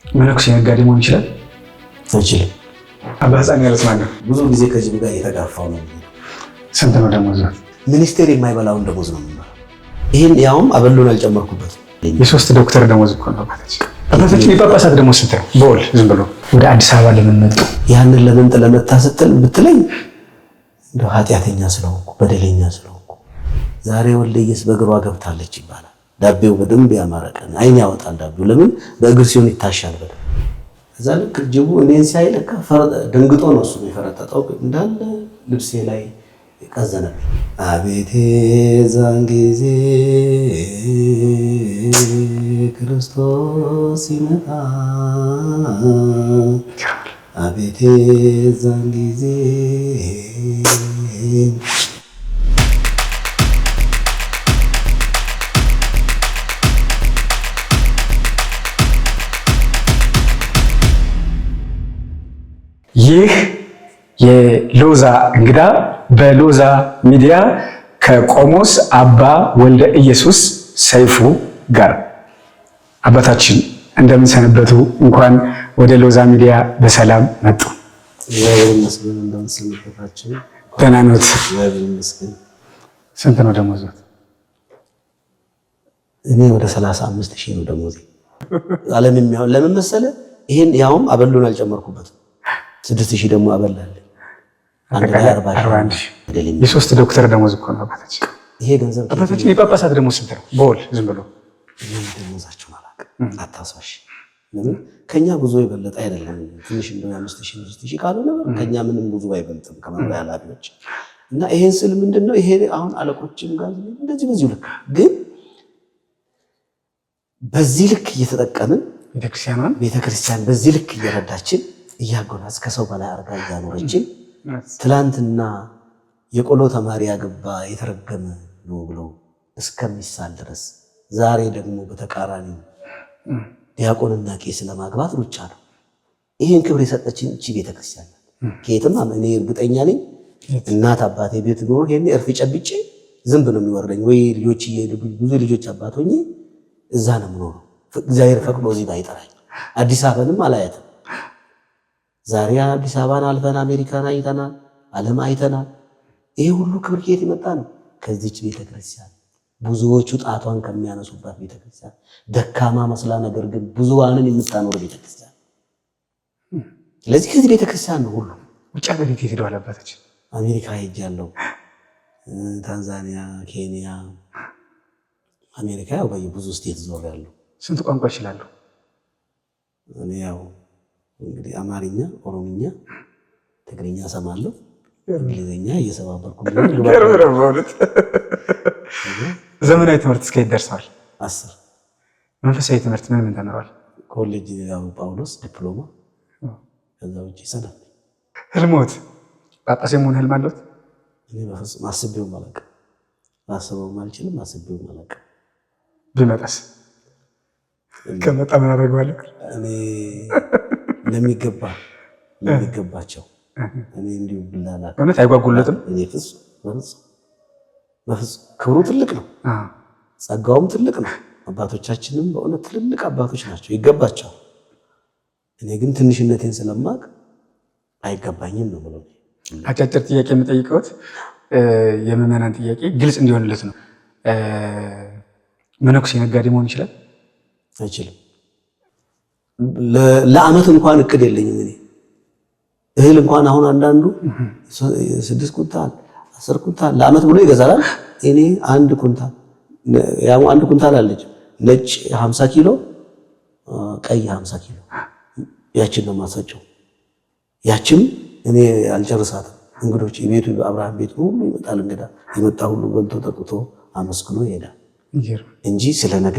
መነኩሴ ነጋዴ መሆን ይችላል? አይችልም። አባዛን ያለስ ማለት ብዙ ጊዜ ከጅብ ጋር እየተጋፋው ነው። ስንት ነው ደሞዝ? ሚኒስቴር የማይበላውን ደሞዝ ነው የምንበላው። ይሄን ያውም አበሉን አልጨመርኩበት። የሶስት ዶክተር ደሞዝ እኮ ነው አባታችን። የጳጳሳት ደሞዝ ስንት ነው? በወል ዝም ብሎ ወደ አዲስ አበባ ለምን መጡ? ያንን ለምን ለመታ ስትል ብትለኝ እንደው ኃጢአተኛ ስለሆንኩ በደለኛ ስለሆንኩ ዛሬ ወልደየስ በእግሯ ገብታለች ይባላል። ዳቤው በደንብ ያማረቀን አይን ያወጣል። ዳቤው ለምን በእግር ሲሆን ይታሻል በደንብ። እዛ ልክ ጅቡ እኔን ሲያይ ለካ ደንግጦ ነው እሱ የፈረጠጠው እንዳለ ልብሴ ላይ ቀዘነብኝ። አቤቴ ዛን ጊዜ ክርስቶስ ሲመጣ አቤቴ ዛን ጊዜ ይህ የሎዛ እንግዳ በሎዛ ሚዲያ ከቆሞስ አባ ወልደ ኢየሱስ ሰይፉ ጋር። አባታችን እንደምን ሰነበቱ? እንኳን ወደ ሎዛ ሚዲያ በሰላም መጡ። ይመስገን እንደምን ሰነበታችሁ? ደህና ነዎት? ይመስገን። ስንት ነው ደሞዝዎት? እኔ ወደ 35,000 ነው ደሞዜ። ዓለም የሚያው ለምን መሰለ? ይሄን ያውም አበሉን አልጨመርኩበትም። 6,000 ደግሞ አበላለኝ። አንድ ላይ 40,000 የሶስት ዶክተር ደሞዝ እኮ ነው አባታችን። ይሄ ገንዘብ አባታችን የጳጳሳት ደሞዝ ስንት ነው? በወል ዝም ብሎ ደሞዛቸውን አላውቅም። አታስዋሽ። ለምን ከኛ ብዙ የበለጠ አይደለም። ትንሽ እንደው 5,000 6,000 ካልሆነ ከኛ ምንም ብዙ አይበልጥም ከመምሪያ ኃላፊዎች። እና ይሄን ስል ምንድነው ይሄ አሁን አለቆችም ጋር እንደዚህ በዚሁ ልክ ግን በዚህ ልክ እየተጠቀምን ቤተክርስቲያን በዚህ ልክ እየረዳችን እያጎናስ ከሰው በላይ አርጋ እያኖረችን ትላንትና የቆሎ ተማሪ ያገባ የተረገመ ነው ብሎ እስከሚሳል ድረስ ዛሬ ደግሞ በተቃራኒው ዲያቆንና ቄስ ለማግባት ሩጫ ነው። ይሄን ክብር የሰጠችን እቺ ቤተክርስቲያን ናት። ከየትም እኔ እርግጠኛ ነኝ እናት አባቴ ቤት ኖሮ ይሄን እርፍ ጨብጬ ዝንብ ነው የሚወርደኝ ወይ ልጆች ብዙ ልጆች አባት ሆኜ እዛ ነው የምኖረው። እግዚአብሔር ፈቅዶ እዚህ ባይጠራኝ አዲስ አበባንም አላያትም። ዛሬ አዲስ አበባን አልፈን አሜሪካን አይተናል፣ ዓለም አይተናል። ይሄ ሁሉ ክብር ከየት የመጣ ነው? ከዚች ቤተክርስቲያን ብዙዎቹ ጣቷን ከሚያነሱባት ቤተክርስቲያን ደካማ መስላ ነገር ግን ብዙዋንን የምታኖር ቤተክርስቲያን። ስለዚህ ከዚህ ቤተክርስቲያን ነው ሁሉ። ውጭ ሀገር የት ሄደዋል አባታችን? አሜሪካ ሄጃለሁ፣ ታንዛኒያ፣ ኬንያ፣ አሜሪካ ያው በየብዙ ስቴት ዞሬያለሁ። ስንት ቋንቋ ይችላሉ? እኔ ያው እንግዲህ አማርኛ፣ ኦሮምኛ፣ ትግርኛ ሰማለሁ፣ እንግሊዝኛ እየሰባበርኩ ነው። ዘመናዊ ትምህርት እስከ የት ደርሰዋል? 10። መንፈሳዊ ትምህርት ምን ተምረዋል? ኮሌጅ ያው ጳውሎስ ዲፕሎማ። ከዛ ውጪ ሰነፍ። ህልሞት ጳጳስ የመሆን ህልም አለዎት? እኔ በፍጹም አስቤውም አላውቅም። ማስበውም አልችልም፣ አስቤውም አላውቅም። ቢመጣስ? ከመጣ ምን አደርገዋለሁ? እኔ ለሚገባቸው እኔ እንዲሁ ብላላ እውነት አይጓጉለትም። እኔ በፍጹም ክብሩ ትልቅ ነው፣ ጸጋውም ትልቅ ነው። አባቶቻችንም በእውነት ትልልቅ አባቶች ናቸው፣ ይገባቸዋል። እኔ ግን ትንሽነቴን ስለማቅ አይገባኝም ነው ብለው። አጫጭር ጥያቄ የምጠይቀውት የምዕመናን ጥያቄ ግልጽ እንዲሆንለት ነው። መነኩሴ ነጋዴ መሆን ይችላል? አይችልም። ለዓመት እንኳን እቅድ የለኝም እኔ። እህል እንኳን አሁን አንዳንዱ 6 ኩንታል 10 ኩንታል ለዓመት ብሎ ይገዛል። እኔ 1 ኩንታል ያው 1 ኩንታል አለች ነጭ 50 ኪሎ ቀይ 50 ኪሎ ያችን ነው ማሰጨው። ያችን እኔ አልጨርሳትም። እንግዶች የቤቱ አብርሃም ቤት ሁሉ ይመጣል። እንግዳ ይመጣ ሁሉ በልቶ ጠጥቶ አመስግኖ ይሄዳል እንጂ ስለ ነገ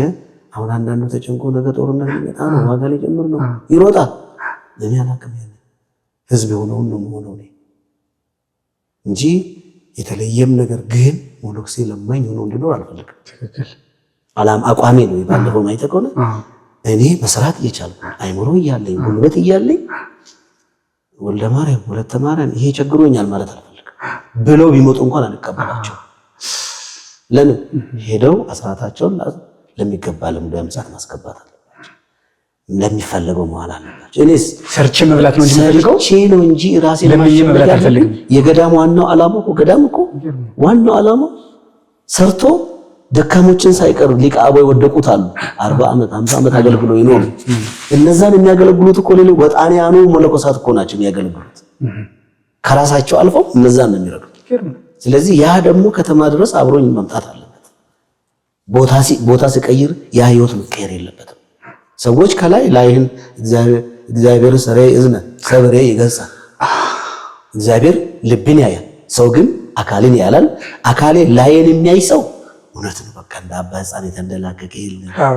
አሁን አንዳንዱ ተጨንቆ ነገ ጦርነት ሊመጣ ነው ዋጋ ሊጨምር ነው ይሮጣል። እኔ አላውቅም። ህዝብ የሆነውን ነው የምሆነው እኔ እንጂ የተለየም ነገር ግን ሞኖክሴ ለማኝ ሆኖ እንዲኖር አልፈልግም። ትክክል አቋሜ ነው። ባለፈው ማይተህ ከሆነ እኔ መስራት እየቻልኩ አይምሮ እያለኝ ጉልበት እያለኝ ወልደ ማርያም ወለተ ማርያም ይሄ ቸግሮኛል ማለት አልፈልግም ብለው ቢመጡ እንኳን አልቀበላቸው። ለምን ሄደው አስራታቸውን ለሚገባ ለምሳት ማስገባት አለባቸው ለሚፈልገው መዋል አለባቸው። እኔስ ሰርቼ መብላት ነው እንጂ የምፈልገው ነው እንጂ ራሴን መብላት አልፈልግም። የገዳም ዋናው ዓላማው እኮ ገዳም እኮ ዋናው ዓላማው ሰርቶ ደካሞችን ሳይቀር ሊቀ አበው የወደቁት አሉ 40 ዓመት 50 ዓመት አገልግሎ ይኖሩ። እነዛን የሚያገለግሉት እኮ ሌላው ወጣኔያኑ መለኮሳት እኮ ናቸው የሚያገለግሉት ከራሳቸው አልፈው እነዛን ነው የሚረዱት። ስለዚህ ያ ደግሞ ከተማ ድረስ አብሮኝ መምጣት አለበት። ቦታ ሲቀይር ያ ህይወት መቀየር የለበትም። ሰዎች ከላይ ላይህን እግዚአብሔር ሰሬ እዝነ ሰብሬ ይገዛ እግዚአብሔር ልብን ያያል፣ ሰው ግን አካልን ያያል። አካሌ ላይን የሚያይ ሰው እውነት ነው በቃ እንደ አባ ሕፃን የተንደላቀቀ ይል።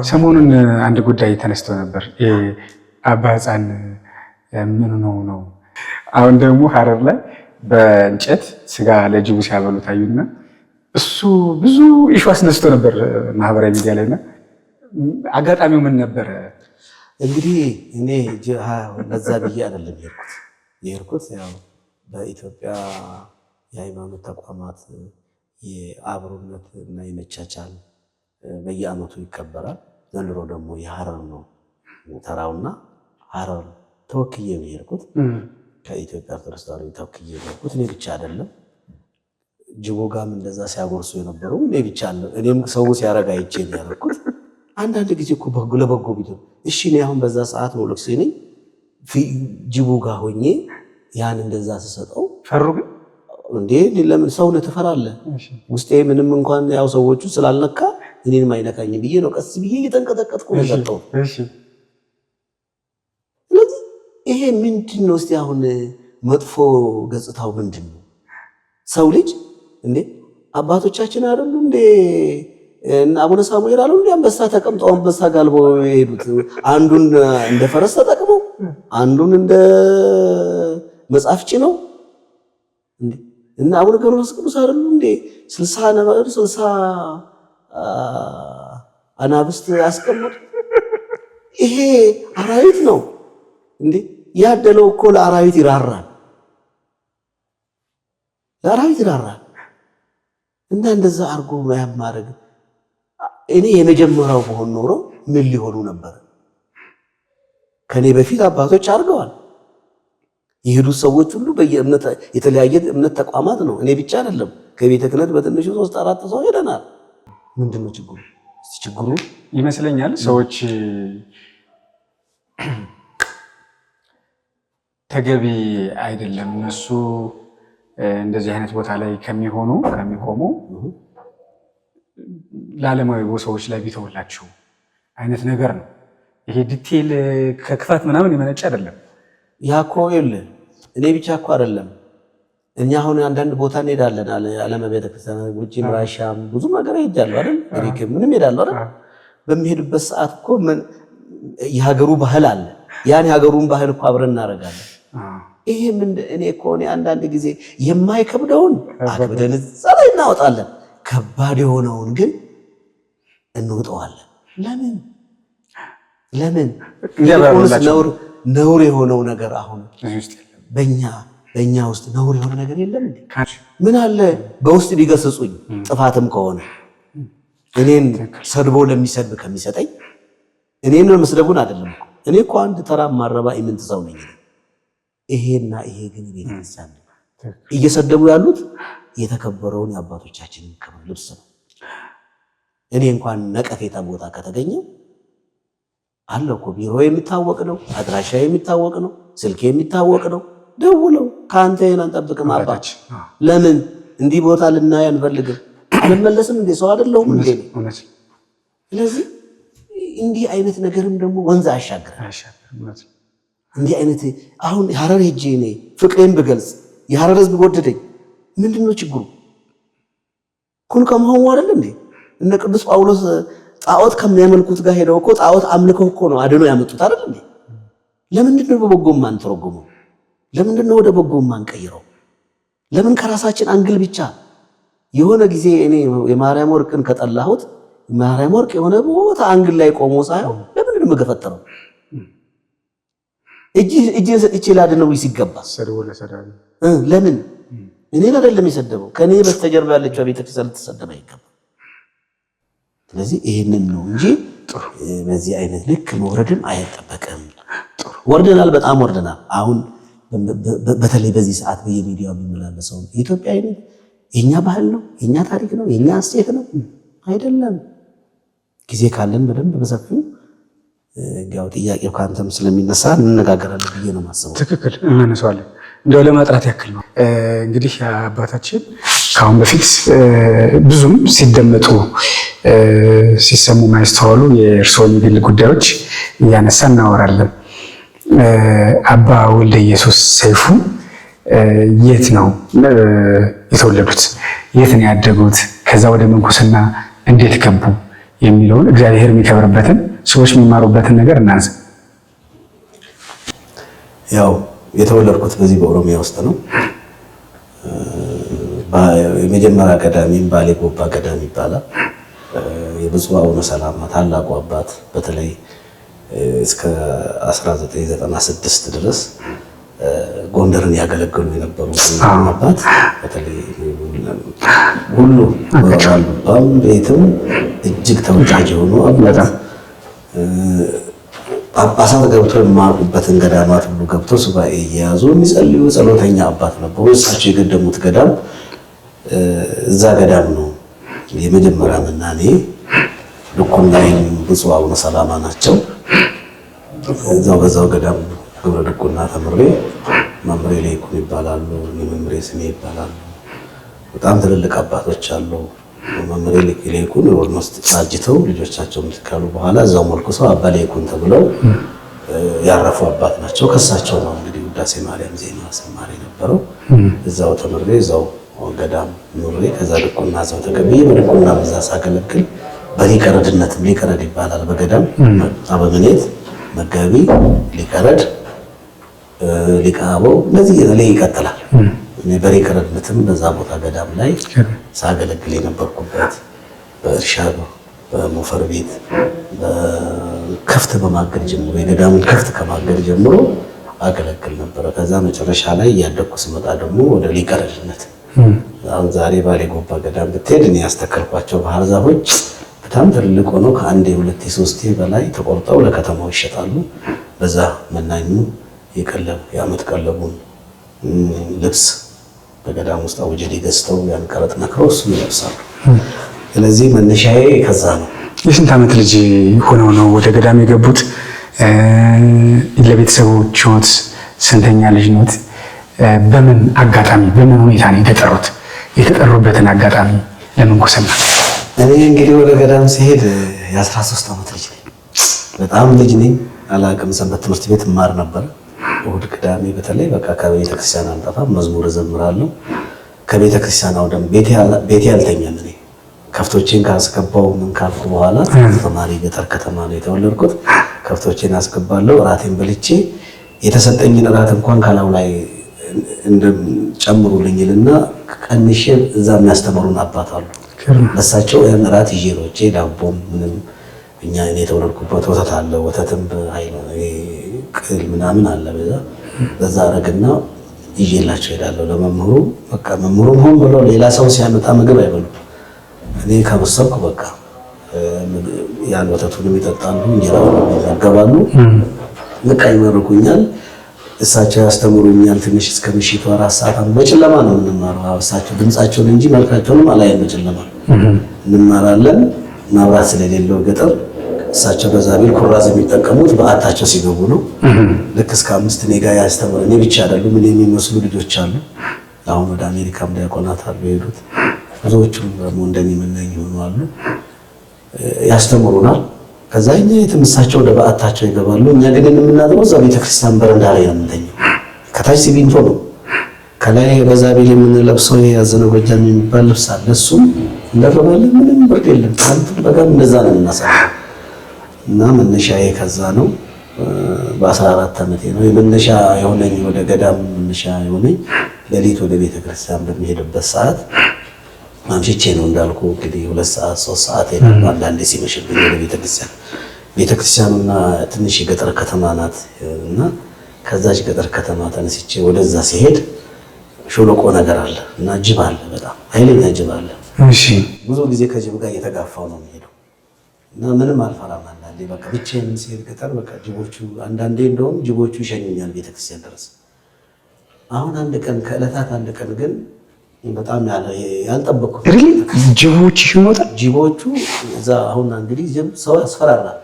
ሰሞኑን አንድ ጉዳይ ተነስቶ ነበር። አባ ሕፃን ምን ነው አሁን ደግሞ ሐረር ላይ በእንጨት ስጋ ለጅቡ ሲያበሉ ታዩና እሱ ብዙ ኢሹ አስነስቶ ነበር ማህበራዊ ሚዲያ ላይና አጋጣሚው ምን ነበር? እንግዲህ እኔ ለዛ ብዬ አይደለም የሄድኩት ያው በኢትዮጵያ የሃይማኖት ተቋማት የአብሮነት እና የመቻቻል በየዓመቱ ይከበራል። ዘንድሮ ደግሞ የሐረር ነው ተራውና ሐረር ተወክዬ ነው የሄድኩት። ከኢትዮጵያ ኦርቶዶክስ ተዋሕዶ ተወክዬ ነው የሄድኩት። እኔ ብቻ አይደለም ጅቦ ጋም እንደዛ ሲያጎርሱ የነበረው እኔ ብቻ አይደለም። እኔም ሰው ሲያረጋ አይቼ ነው ያደረኩት። አንዳንድ ጊዜ እኮ በጎ ለበጎ ቢሆን እሺ ነው። አሁን በዛ ሰዓት ነው ለክሴ ነኝ ጅቦ ጋር ሆኜ ያን እንደዛ ተሰጠው ፈሩ ግን እንዴ ለምን ሰው ነው ትፈራለህ? ውስጤ ምንም እንኳን ያው ሰዎቹ ስላልነካ እኔንም አይነካኝ ብዬ ነው ቀስ ብዬ እየተንቀጠቀጥኩ ነው የሰጠው። ስለዚህ ይሄ ምንድን ነው እስቲ አሁን መጥፎ ገጽታው ምንድን ነው? ሰው ልጅ እንዴ አባቶቻችን አይደሉ እንዴ እና አቡነ ሳሙኤል አሉ እንዴ አንበሳ ተቀምጠው አንበሳ ጋልቦ የሄዱት አንዱን እንደ ፈረስ ተጠቅመው አንዱን እንደ መጽሐፍ ጭነው እንዴ እና አቡነ ገብረመንፈስ ቅዱስ አይደሉ እንዴ 60 ነበር 60 አናብስት ያስቀመጡ። ይሄ አራዊት ነው እንዴ ያደለው እኮ ለአራዊት ይራራል፣ ለአራዊት ይራራል። እና እንደዛ አርጎ ማድረግ እኔ የመጀመሪያው በሆን ኖሮ ምን ሊሆኑ ነበር? ከኔ በፊት አባቶች አድርገዋል። የሄዱት ሰዎች ሁሉ በየእምነት የተለያየ እምነት ተቋማት ነው። እኔ ብቻ አይደለም። ከቤተ ክህነት በትንሹ 3-4 ሰው ሄደናል። ምንድነው ችግሩ? ችግሩ ይመስለኛል ሰዎች ተገቢ አይደለም እነሱ እንደዚህ አይነት ቦታ ላይ ከሚቆሙ ለዓለማዊ ሰዎች ላይ ቢተውላቸው አይነት ነገር ነው። ይሄ ዲቴል ከክፋት ምናምን የመነጨ አይደለም። ያኮ ይል እኔ ብቻ እኮ አይደለም። እኛ አሁን አንዳንድ ቦታ እንሄዳለን ዓለም ቤተክርስቲያን ውጪም ራሻም ብዙ ነገር ሄጃለሁ አይደል? ግሪክ ምንም ሄዳለሁ አይደል? በሚሄድበት ሰዓት እኮ የሀገሩ ባህል አለ። ያን የሀገሩን ባህል እኮ አብረን እናደርጋለን። ይሄ እኔ እኮ አንዳንድ ጊዜ የማይከብደውን አክብደን እዛ ላይ እናወጣለን፣ ከባድ የሆነውን ግን እንውጠዋለን። ለምን ነውር የሆነው ነገር አሁን በእኛ ውስጥ ነውር የሆነ ነገር የለም እንዴ? ምን አለ በውስጥ ቢገስጹኝ ጥፋትም ከሆነ እኔን ሰድቦ ለሚሰድብ ከሚሰጠኝ እኔን መስደቡን አይደለም እኮ እኔ እኮ አንድ ተራ ማረባ ኢምንት ሰው ነኝ። ይሄና ይሄ ግን ቤተክርስቲያን እየሰደቡ ያሉት የተከበረውን የአባቶቻችንን ክብር ልብስ ነው። እኔ እንኳን ነቀፌታ ቦታ ከተገኘ አለ እኮ ቢሮ የሚታወቅ ነው፣ አድራሻ የሚታወቅ ነው፣ ስልክ የሚታወቅ ነው። ደውለው ካንተ አንጠብቅም አባ ለምን እንዲህ ቦታ ልናይ አንፈልግም አልመለስም እንዴ ሰው አይደለሁም እንዴ? ስለዚህ እንዲህ አይነት ነገርም ደግሞ ወንዝ አሻግራል። እንዲህ አይነት አሁን ሐረር ሄጄ እኔ ፍቅሬን ብገልጽ የሐረር ሕዝብ ወደደኝ ምንድነው ችግሩ? ኩን ከመሆኑ አይደል እንዴ? እነ ቅዱስ ጳውሎስ ጣዖት ከሚያመልኩት ጋር ሄደው እኮ ጣዖት አምልከው እኮ ነው አድኖ ያመጡት አይደል እንዴ? ለምንድነው በበጎም አንተረጉመው? ለምንድነው ወደ በጎም አንቀይረው? ለምን ከራሳችን አንግል ብቻ? የሆነ ጊዜ እኔ የማርያም ወርቅን ከጠላሁት ማርያም ወርቅ የሆነ ቦታ አንግል ላይ ቆሞ ሳይሆን ለምንድነው የምገፈተረው? እጄ ሰጥቼ ላድነው ሲገባ ለምን እኔን አይደለም የሰደበው? ከኔ በስተጀርባ ያለችው ቤተክርስቲያን ልትሰደብ አይገባም። ስለዚህ ይህንን ነው እንጂ በዚህ አይነት ልክ መውረድም አይጠበቅም። ወርደናል፣ በጣም ወርደናል። አሁን በተለይ በዚህ ሰዓት በየሚዲያው የሚመላለሰው ኢትዮጵያዊነት የኛ ባህል ነው፣ የኛ ታሪክ ነው፣ የኛ እሴት ነው አይደለም። ጊዜ ካለን በደንብ በሰፊው ያው ጥያቄው ካንተም ስለሚነሳ እንነጋገራለን ብዬ ነው የማስበው። ትክክል፣ እናነሳዋለን። እንደው ለማጥራት ያክል ነው እንግዲህ አባታችን ከአሁን በፊት ብዙም ሲደመጡ ሲሰሙ ማይስተዋሉ የእርስዎን የግል ጉዳዮች እያነሳ እናወራለን። አባ ወልደ ኢየሱስ ሰይፉ የት ነው የተወለዱት? የት ነው ያደጉት? ከዛ ወደ ምንኩስና እንዴት ገቡ የሚለውን እግዚአብሔር የሚከብርበትን ሰዎች የሚማሩበትን ነገር እናንሳ። ያው የተወለድኩት በዚህ በኦሮሚያ ውስጥ ነው። የመጀመሪያ ገዳሚም ባሌ ጎባ ገዳም ይባላል። የብፁዕ አቡነ ሰላማ ታላቁ አባት በተለይ እስከ 1996 ድረስ ጎንደርን ያገለግሉ የነበሩ አባት በተለይ ሁሉ ባም ቤትም እጅግ ተወዳጅ የሆኑ አባት ጳጳሳት ገብተው የማያውቁበትን ገዳማት ሁሉ ገብተው ሱባኤ እየያዙ የሚጸልዩ ጸሎተኛ አባት ነበሩ። እሳቸው የገደሙት ገዳም እዛ ገዳም ነው። የመጀመሪያ ምናኔ ድቁናዬም ብፁዕ አቡነ ሰላማ ናቸው። በዛው ገዳም ግብረ ድቁና ተምሬ መምሬ ላይኩን ይባላሉ፣ መምሬ ስሜ ይባላሉ። በጣም ትልልቅ አባቶች አሉ። መምሬ ላይኩን ኦልሞስት አጅተው ልጆቻቸው ምትካሉ በኋላ እዛው መልኩ ሰው አባ ላይኩን ተብለው ያረፉ አባት ናቸው። ከሳቸው ነው እንግዲህ ውዳሴ ማርያም ዜማ ሰማሪ ነበረው። እዛው ተምሬ እዛው ገዳም ኑሬ ከዛ ድቁና እዛው ተቀብዬ በድቁና እዛ ሳገለግል በሊቀረድነትም ሊቀረድ ይባላል በገዳም አበምኔት መጋቢ ሊቀረድ ሊቃበው እነዚህ ላይ ይቀጥላል። እኔ በሊቀረድነትም በዛ ቦታ ገዳም ላይ ሳገለግል የነበርኩበት በእርሻ በሞፈር ቤት ከፍት በማገድ ጀምሮ የገዳሙን ከፍት ከማገድ ጀምሮ አገለግል ነበረ። ከዛ መጨረሻ ላይ እያደግኩ ስመጣ ደግሞ ወደ ሊቀረድነት አሁን ዛሬ ባሌ ጎባ ገዳም ብትሄድ እኔ ያስተከልኳቸው ባህር ዛፎች በጣም ትልልቅ ሆነው ከአንዴ ሁለቴ ሶስቴ በላይ ተቆርጠው ለከተማው ይሸጣሉ። በዛ መናኙ የዓመት ቀለቡን ልብስ በገዳም ውስጥ አውጀዴ ገዝተው ያን ቀረጥ ነክረው እሱን ይለብሳሉ። ስለዚህ መነሻዬ ከዛ ነው። የስንት ዓመት ልጅ ሆነው ነው ወደ ገዳም የገቡት? ለቤተሰቦችዎት ስንተኛ ልጅ ኖት? በምን አጋጣሚ በምን ሁኔታ ነው የተጠሩት? የተጠሩበትን አጋጣሚ ለምንኩስና? እኔ እንግዲህ ወደ ገዳም ሲሄድ የ13 ዓመት ልጅ ነኝ። በጣም ልጅ ነኝ። አላውቅም። ሰንበት ትምህርት ቤት እማር ነበር። እሑድ ቅዳሜ በተለይ በቃ ከቤተ ክርስቲያን አልጠፋም። መዝሙር እዘምራለሁ። ከቤተ ክርስቲያን አውደም ቤቴ አልተኛም። እኔ ከፍቶቼን ካስገባው ምን ካልኩ በኋላ ተማሪ ገጠር ከተማ ነው የተወለድኩት። ከፍቶቼን አስገባለሁ። እራቴን በልቼ የተሰጠኝን እራት እንኳን ካላው ላይ እንደጨምሩልኝልና ቀንሼ እዛ የሚያስተምሩን አባት አሉ። በሳቸው ያን እራት ይዤ ነው ዳቦም ምንም እኛ እኔ የተወለድኩበት ወተት አለ። ወተትም በኃይል ቅል ምናምን አለ። በዛ አረግና ይዤላቸው ሄዳለሁ ለመምህሩ። በቃ መምህሩም ሆን ብለው ሌላ ሰው ሲያመጣ ምግብ አይበሉም። እኔ ከመሰብኩ በቃ ያን ወተቱንም ይጠጣሉ፣ እንጀራውን ይመገባሉ። በቃ ይመርቁኛል። እሳቸው ያስተምሩኛል። ትንሽ እስከ ምሽቱ 4 ሰዓት በጨለማ ነው የምንማረው። እሳቸው ድምጻቸውን እንጂ መልካቸውንም አላየም። በጨለማ እንማራለን። መብራት ስለሌለው ገጠር እሳቸው በዛ ቢል ኩራዝ የሚጠቀሙት በአታቸው ሲገቡ ነው። ልክ እስከ 5 እኔ ጋር ያስተምሩ። እኔ ብቻ አይደሉም እኔ የሚመስሉ ልጆች አሉ። አሁን ወደ አሜሪካም ዲያቆናት አሉ የሄዱት። ብዙዎቹም ደግሞ እንደሚመናኝ ሆኑ አሉ። ያስተምሩናል። ከዛ እኛ እሳቸው ወደ በዓታቸው ይገባሉ። እኛ ግን የምናድረው እዛ ቤተክርስቲያን በረንዳ ላይ ነው የምንተኛው። ከታች ሲሚንቶ ነው፣ ከላይ በዛ ቤል የምንለብሰው ያዘነው ጎጃም የሚባል ልብስ አለ። እሱም እንደረባለን። ምንም ብርድ የለም። አንተ በጋም እንደዛ ነው የምናሳልፈው። እና መነሻዬ ከዛ ነው። በ14 ዓመቴ ነው የመነሻ የሆነኝ ወደ ገዳም መነሻ የሆነኝ። ሌሊት ወደ ቤተክርስቲያን በሚሄድበት ሰዓት ማምሽቼ ነው እንዳልኩ እንግዲህ 2 ሰዓት 3 ሰዓት ሄዳለሁ። አንዳንዴ ሲመሽብኝ ወደ ቤተክርስቲያኑና ትንሽ የገጠር ከተማ ናት እና ከዛች ገጠር ከተማ ተነስቼ ወደዛ ሲሄድ ሾለቆ ነገር አለ እና ጅብ አለ፣ በጣም ኃይለኛ ጅብ አለ። እሺ፣ ብዙ ጊዜ ከጅብ ጋር እየተጋፋው ነው የሚሄደው እና ምንም አልፈራም። አንዳንዴ በቃ ብቻዬን ስሄድ ገጠር በቃ ጅቦቹ አንዳንዴ እንደውም ጅቦቹ ይሸኙኛል ቤተክርስቲያን ድረስ። አሁን አንድ ቀን ከዕለታት አንድ ቀን ግን በጣም ያልጠበቅኩት ጅቦች ይሽሞታል። ጅቦቹ እዛ አሁን እንግዲህ ጅብ ሰው ያስፈራራል።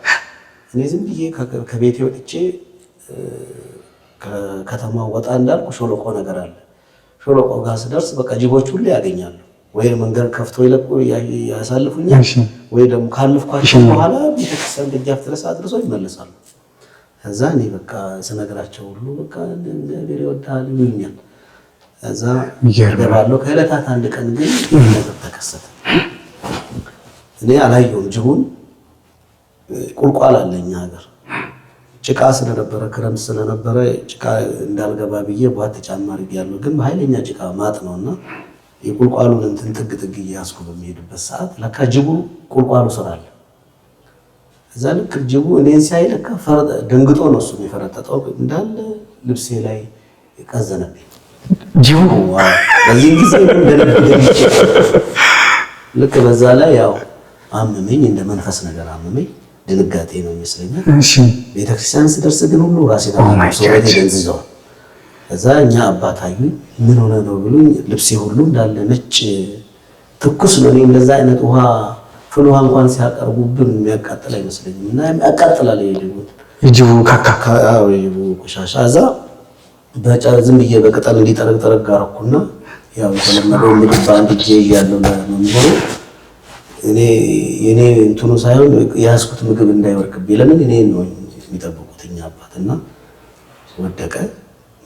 እኔ ዝም ብዬ ከቤቴ ወጥቼ ከከተማው ወጣ እንዳልኩ ሾለቆ ነገር አለ። ሾለቆ ጋር ስደርስ በቃ ጅቦች ሁሉ ያገኛሉ። ወይ መንገድ ከፍቶ ይለቁ ያሳልፉኛል፣ ወይ ደግሞ ካለፍኳቸው በኋላ ቤተክርስቲያን ደጃፍ ድረስ አድርሶ ይመለሳሉ። ከዛ እኔ በቃ ስነግራቸው ሁሉ በቃ እግዚአብሔር ይወዳል ይሉኛል። ከዛ ገባለሁ። ከዕለታት አንድ ቀን ግን ነገር ተከሰተ። እኔ አላየሁም ጅቡን። ቁልቋል አለኝ ሀገር ጭቃ ስለነበረ ክረምት ስለነበረ ጭቃ እንዳልገባ ብዬ ቧት ጫማ አድርጌያለሁ። ግን በኃይለኛ ጭቃ ማጥ ነውና የቁልቋሉን እንትን ጥግ ጥግ እያስኩ በሚሄድበት ሰዓት ለካ ጅቡ ቁልቋሉ ስር አለ። እዛ ልክ ጅቡ እኔን ሲያይ ለካ ደንግጦ ነው እሱ የፈረጠጠው። እንዳለ ልብሴ ላይ ቀዘነብኝ ጅቡ። በዚህ ጊዜ ልክ በዛ ላይ ያው አመመኝ፣ እንደ መንፈስ ነገር አመመኝ። ድንጋጤ ነው ይመስለኛል። ቤተክርስቲያን ስደርስ ግን ሁሉ ራሴ ሰውነቴ ደንዝዘዋል። ከዛ እኛ አባት አዩኝ። ምን ሆነ ነው ብሉኝ። ልብሴ ሁሉ እንዳለ ነጭ ትኩስ ነው። እኔ እንደዛ አይነት ውሃ ፍል ውሃ እንኳን ሲያቀርቡብን የሚያቃጥል አይመስለኝም። እና ያቃጥላል የጅቡ ካካ የጅቡ ቆሻሻ። እዛ ዝም ብዬ በቅጠል እንዲጠረግ ጠረግ አደረኩና ያው የተለመደው ምግብ በአንድ እጄ እያለሁ ለመምሩ የኔ እንትኑ ሳይሆን የያዝኩት ምግብ እንዳይወርቅብኝ ለምን እኔ ነው የሚጠብቁት እኛ አባትና ወደቀ።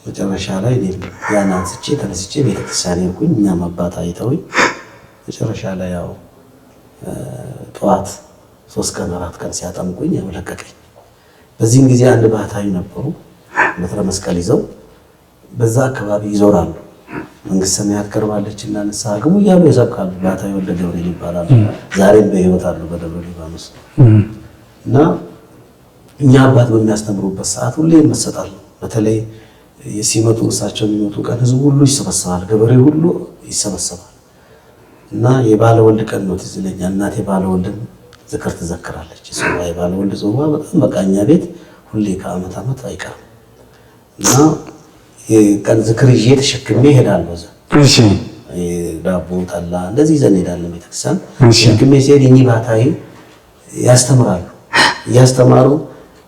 መጨረሻ ላይ እኔ ያን አንስቼ ተነስቼ ቤተክርስቲያን ሄድኩኝ። እኛም አባት አይተውኝ መጨረሻ ላይ ያው ጠዋት 3 ቀን 4 ቀን ሲያጠምቁኝ ያው ለቀቀኝ። በዚህም ጊዜ አንድ ባህታዊ ነበሩ በትረ መስቀል ይዘው በዛ አካባቢ ይዞራሉ። መንግስት ሰማያት ቀርባለች እና ንስሐ ግቡ እያሉ ይሰብካሉ። ባህታዊ ወልደ ገብርኤል ይባላሉ። ዛሬም በሕይወት አሉ በደብረ ሊባኖስ። እና እኛ አባት በሚያስተምሩበት ሰዓት ሁሌ ይመሰጣሉ። በተለይ ሲመጡ እሳቸው የሚመጡ ቀን ህዝቡ ሁሉ ይሰበሰባል፣ ገበሬ ሁሉ ይሰበሰባል። እና የባለ ወልድ ቀን ነው ትዝ ይለኛል። እናቴ ባለ ወልድን ዝክር ትዘክራለች። ጽዋ የባለ ወልድ ጽዋ በጣም በቃ እኛ ቤት ሁሌ ከዓመት ዓመት አይቀርም። እና ቀን ዝክር ይዤ ተሸክሜ እሄዳለሁ። እሺ ዳቦ ጠላ እንደዚህ ይዘን እንሄዳለን ቤተክርስቲያን። ተሸክሜ ሲሄድ እኚህ ባህታዊ ያስተምራሉ። እያስተማሩ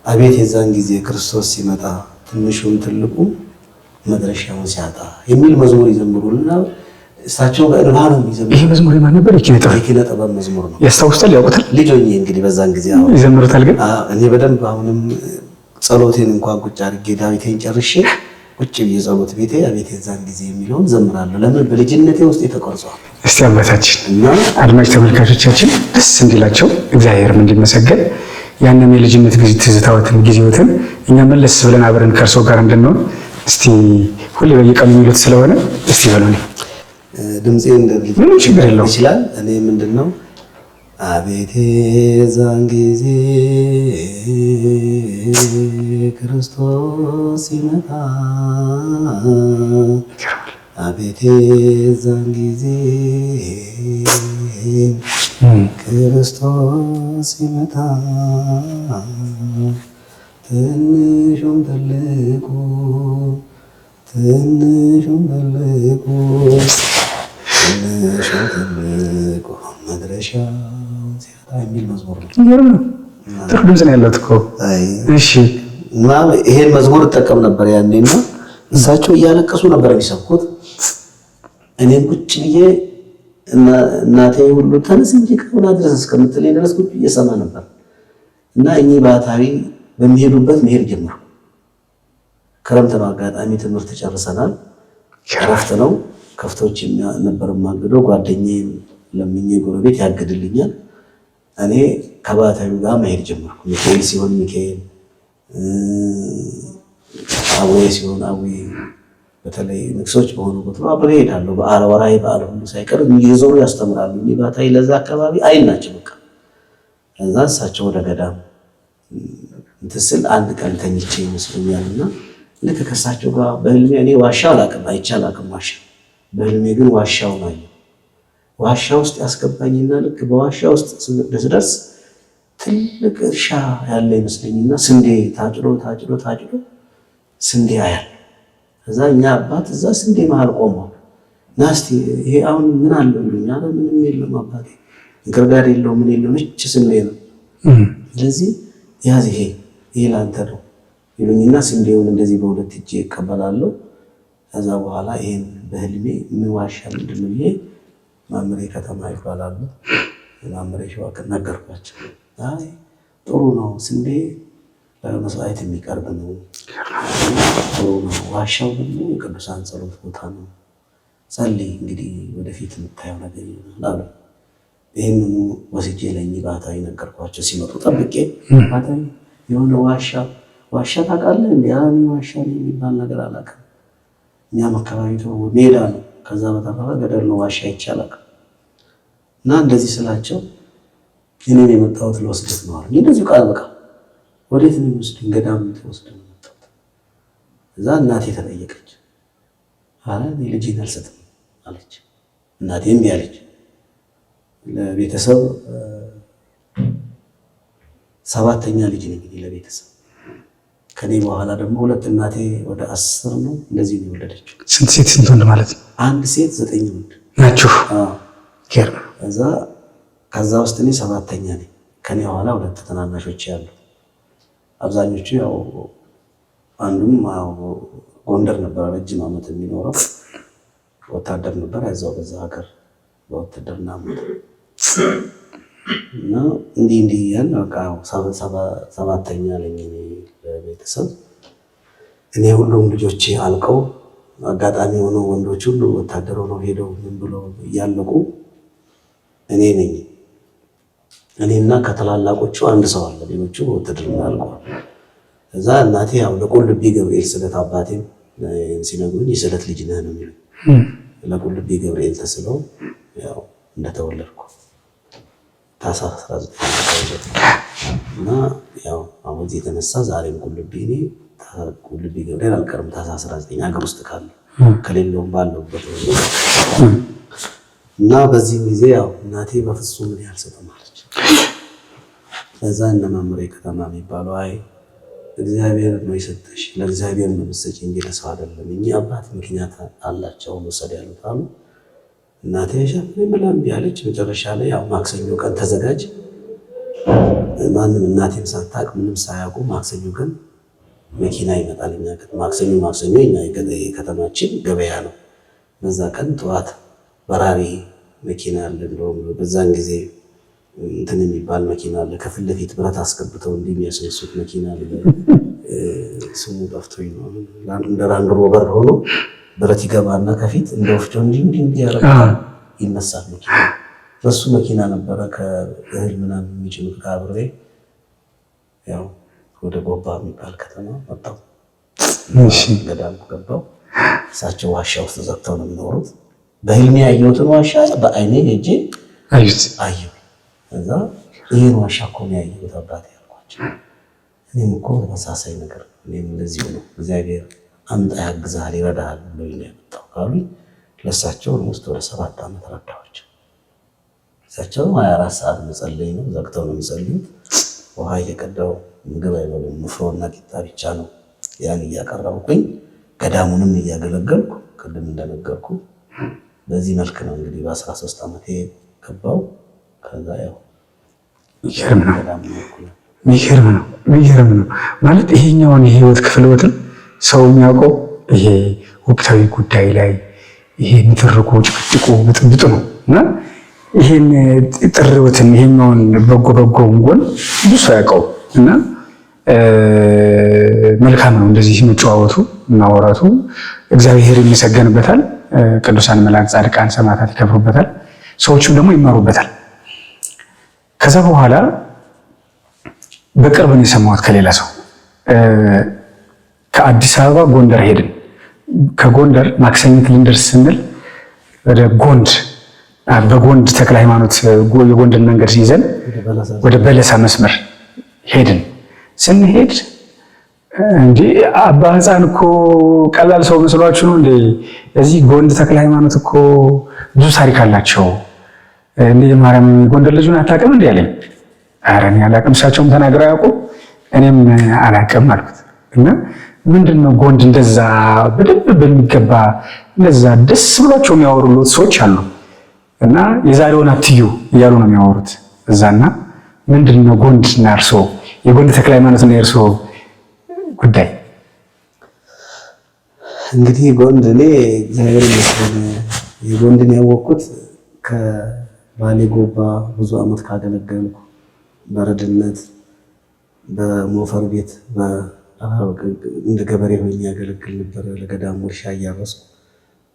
አቤት የዛን ጊዜ ክርስቶስ ሲመጣ ትንሹም ትልቁም መድረሻውን ሲያጣ የሚል መዝሙር ይዘምሩልና እሳቸው በእንባ ነው የሚዘምሩት። ይሄ መዝሙር የማን ነበር? የኪነ ጥበብ መዝሙር ነው። ያስታውሱታል? ያውቁታል? ልጅ ሆኜ እንግዲህ በዛን ጊዜ ይዘምሩታል። ግን እኔ በደንብ አሁንም ጸሎቴን እንኳን ቁጭ አድርጌ ዳዊቴን ጨርሼ ቁጭ ብዬ ጸሎት ቤቴ አቤት የዛን ጊዜ የሚለውን ዘምራለሁ። ለምን በልጅነቴ ውስጥ የተቀርጿል። እስቲ አባታችን እና አድማጭ ተመልካቾቻችን ደስ እንዲላቸው እግዚአብሔርም እንዲመሰገን ያንን የልጅነት ጊዜ ትዝታዎትን ጊዜዎትን እኛ መለስ ብለን አብረን ከእርሶ ጋር እንድንሆን እስቲ ሁሌ በየቀኑ የሚሉት ስለሆነ እስቲ በሉኝ። ድምጼ እንደዚህ ምንም ችግር የለውም ይችላል። እኔ ምንድነው አቤት የዛን ጊዜ ክርስቶስ ሲመጣ፣ አቤት የዛን ጊዜ ክርስቶስ ሲመጣ፣ ትንሹም ትልቁ መድረሻው ሲያጣ የሚል መዝሙር ነው። ጥሩ ድምፅ ነው ያለው እኮ። እሺ እና ይሄን መዝሙር እጠቀም ነበር ያኔና እሳቸው እያለቀሱ ነበር የሚሰብኩት። እኔም ቁጭ ብዬ እናቴ ሁሉ ተነስ እንጂ ከሆነ ድረስ እስከምትለኝ ድረስ ቁጭ ብዬ ሰማ ነበር። እና እኚህ ባህታዊ በሚሄዱበት መሄድ ጀመሩ። ክረምት ነው አጋጣሚ ትምህርት ጨርሰናል። እረፍት ነው። ከፍቶች ነበር ማግዶ ጓደኛዬን ለምኜ ጎረቤት ያግድልኛል። እኔ ከባህታዊው ጋር መሄድ ጀመርኩ። ሚካኤል ሲሆን ሚካኤል፣ አቡዬ ሲሆን አቡዬ፣ በተለይ ንግሶች በሆኑ ቁጥሩ አብሬ እሄዳለሁ። በዓል ወርሃዊ በዓል ሁሉ ሳይቀር እየዞሩ ያስተምራሉ። እኚህ ባህታዊ ለዛ አካባቢ አይን ናቸው። በቃ እዛ እሳቸው ወደ ገዳም እንትን ስል አንድ ቀን ተኝቼ ይመስለኛልና ልክ ከእሳቸው ጋር በህልሜ እኔ ዋሻ አላውቅም፣ አይቼ አላውቅም ዋሻ። በህልሜ ግን ዋሻውን አየሁ። ዋሻ ውስጥ ያስገባኝና ልክ በዋሻ ውስጥ ስደርስ ትልቅ እርሻ ያለ ይመስለኝና ስንዴ ታጭዶ ስንዴ አያል። ከዛ እኛ አባት እዛ ስንዴ መሃል ቆመው ናስቲ ይሄ አሁን ምን አለው ይሉኛል። ምንም የለም አባቴ፣ እንክርዳድ የለው ምን የለው ነጭ ስንዴ ነው። ስለዚህ ያዝ ይሄ ላንተ ነው ይሉኝና ስንዴውን እንደዚህ በሁለት እጄ እቀበላለሁ። ከዛ በኋላ ይሄን በህልሜ ምን ዋሻ ምንድን ነው ይሄ ማምሬ ከተማ ይባላሉ። ማምሬ ሸዋቅ ነገርኳቸው። አይ ጥሩ ነው ስንዴ ለመስዋዕት የሚቀርብ ነው፣ ጥሩ ነው። ዋሻው ደግሞ የቅዱሳን ጸሎት ቦታ ነው። ጸልይ እንግዲህ ወደፊት የምታየው ነገር ይሆናል አሉ። ይህንኑ ወስጄ ለእኚህ ባህታዊ ነገርኳቸው። ሲመጡ ጠብቄ ባህታዊ የሆነ ዋሻ ታውቃለህ? ያኔ ዋሻ የሚባል ነገር አላውቅም። እኛም አካባቢ ሜዳ ነው፣ ከዛ በተረፈ ገደል ነው፣ ዋሻ ይቻላል። እና እንደዚህ ስላቸው እኔን የመጣሁት ለወስደት ነው አሉ። እንደዚሁ ቃል በቃል ወዴት ነው የሚወስድን? ገዳም ተወስደ ነው መጣሁት። እዛ እናቴ ተጠየቀች። አረ እኔ ልጄን አልሰጥም አለች። እናቴ እምቢ አለች። ለቤተሰብ 7ኛ ልጅ ነኝ ለቤተሰብ። ከኔ በኋላ ደግሞ 2 እናቴ ወደ 10 ነው እንደዚህ ነው የወለደችው። ስንት ሴት ስንት ወንድ ማለት ነው? 1 ሴት 9 ወንድ ናችሁ? ከዛ ውስጥ እኔ 7ኛ ነኝ። ከኔ በኋላ 2 ተናናሾች ያሉ። አብዛኞቹ ያው አንዱም ጎንደር ነበር ረጅም ዓመት የሚኖረው ወታደር ነበር። ያዛው በዛ ሀገር በውትድርና እና እንዲህ ያን በቃ 7ኛ ነኝ ለቤተሰብ። እኔ ሁሉም ልጆቼ አልቀው አጋጣሚ ሆኖ ወንዶች ሁሉ ወታደር ሆነው ሄደው ምን ብሎ እያለቁ እኔ ነኝ። እኔና ከተላላቆቹ አንድ ሰው አለ፣ ሌሎቹ ውትድርና አልቀዋል። እዛ እናቴ ያው ለቁልቢ ገብርኤል ስለት አባቴም ሲነግሩኝ የስለት ልጅ ነህ ነው የሚሉኝ። ለቁልቢ ገብርኤል ተስለው ያው እንደተወለድኩ ታኅሳስ 19 እና ያው አሁን የተነሳ ዛሬም ቁልቢ ገብርኤል አልቀርም። ታኅሳስ 19 ሀገር ውስጥ ካለ ከሌለውም ባለውበት እና በዚህ ጊዜ ያው እናቴ በፍጹም ምን ያልሰጠም አለች። ለዛ እነ ማምሬ ከተማ የሚባለው አይ እግዚአብሔር ነው የሰጠሽ፣ ለእግዚአብሔር ነው የምትሰጪኝ እንጂ ለሰው አይደለም። እኚህ አባት ምክንያት አላቸው መውሰድ ያሉት አሉ። እናቴ ሸፍኔ ብላም ቢያለች። መጨረሻ ላይ ያው ማክሰኞ ቀን ተዘጋጅ፣ ማንም እናቴም ሳታውቅ ምንም ሳያውቁ ማክሰኞ ቀን መኪና ይመጣል። እኛ ማክሰኞ እኛ የከተማችን ገበያ ነው። በዛ ቀን ጠዋት በራሪ መኪና አለ። እንደውም በዛን ጊዜ እንትን የሚባል መኪና አለ፣ ከፊት ለፊት ብረት አስገብተው እንደሚያስነሱት መኪና አለ። ስሙ ጠፍቶኝ ነው። እንደ ላንድ ሮቨር ሆኖ ብረት ይገባና ከፊት እንደ ወፍጮ እንዲህ ያደርጋል፣ ይነሳል መኪና። በሱ መኪና ነበረ ከእህል ምናምን የሚጭኑት ከአብሬ ያው ወደ ጎባ የሚባል ከተማ መጣሁ። ገዳም ገባሁ። እሳቸው ዋሻ ውስጥ ዘግተው ነው የሚኖሩት። በህልሜ ያየሁትን ዋሻ በአይኔ ሄጄ አየሁ። እዛ ይሄን ዋሻ እኮ ነው ያየሁት አባቴ ያልኳቸው። እኔም እኮ ተመሳሳይ ነገር እኔም እንደዚሁ ነው እግዚአብሔር አምጣ ያግዛል ይረዳል ብሎ ያመጣው ካሉኝ ለእሳቸው ውስጥ ወደ 7 ዓመት ረዳኋቸው። እሳቸው 24 ሰዓት መጸለይ ነው፣ ዘግተው ነው የሚጸልዩት። ውሃ እየቀዳው ምግብ አይበሉም፣ ንፍሮና ቂጣ ብቻ ነው። ያን እያቀረብኩኝ ገዳሙንም እያገለገልኩ ቅድም እንደነገርኩ በዚህ መልክ ነው እንግዲህ በ13 ዓመቴ ገባው። ከዛ ያው የሚገርም ነው ማለት ይሄኛውን የህይወት ክፍልወትን ሰው የሚያውቀው ይሄ ወቅታዊ ጉዳይ ላይ ይሄ ንትርኩ፣ ጭቅጭቁ፣ ብጥብጡ ነው እና ይሄን ጥሪዎትን ይሄኛውን በጎውን ጎን ብዙ ሰው ያውቀው እና መልካም ነው እንደዚህ መጨዋወቱ ማውራቱ። እግዚአብሔር ይመሰገንበታል። ቅዱሳን መላእክት፣ ጻድቃን፣ ሰማዕታት ይከብሩበታል። ሰዎችም ደግሞ ይማሩበታል። ከዛ በኋላ በቅርብ ነው የሰማሁት ከሌላ ሰው ከአዲስ አበባ ጎንደር ሄድን። ከጎንደር ማክሰኝት ልንደርስ ስንል ወደ በጎንድ ተክለ ሃይማኖት የጎንደር መንገድ ይዘን ወደ በለሳ መስመር ሄድን። ስንሄድ እንዴ አባ ሕፃን እኮ ቀላል ሰው መስሏችሁ ነው እንዴ? እዚህ ጎንድ ተክለ ሃይማኖት እኮ ብዙ ታሪክ አላቸው። እንዴ ማርያም ጎንደር ልጁን አታውቅም እንዴ አለኝ። ኧረ እኔ አላውቅም፣ እሳቸውም ተናግረው አያውቁም፣ እኔም አላውቅም አልኩት። እና ምንድነው ጎንድ እንደዛ በደንብ በሚገባ እንደዛ ደስ ብሏቸው የሚያወሩት ሰዎች አሉ እና የዛሬውን አትዩ እያሉ ነው የሚያወሩት እዛና ምንድነው ጎንድ እና እርሶ የጎንድ ተክለ ሃይማኖት እና የእርሶ ጉዳይ? እንግዲህ ጎንድ እኔ እግዚአብሔር ይመስገን የጎንድን ያወቅኩት ከባሌ ጎባ ብዙ ዓመት ካገለገልኩ በረድነት በሞፈር ቤት እንደ ገበሬ ሆኜ ያገለግል ነበር። ለገዳሙ እርሻ እያረስኩ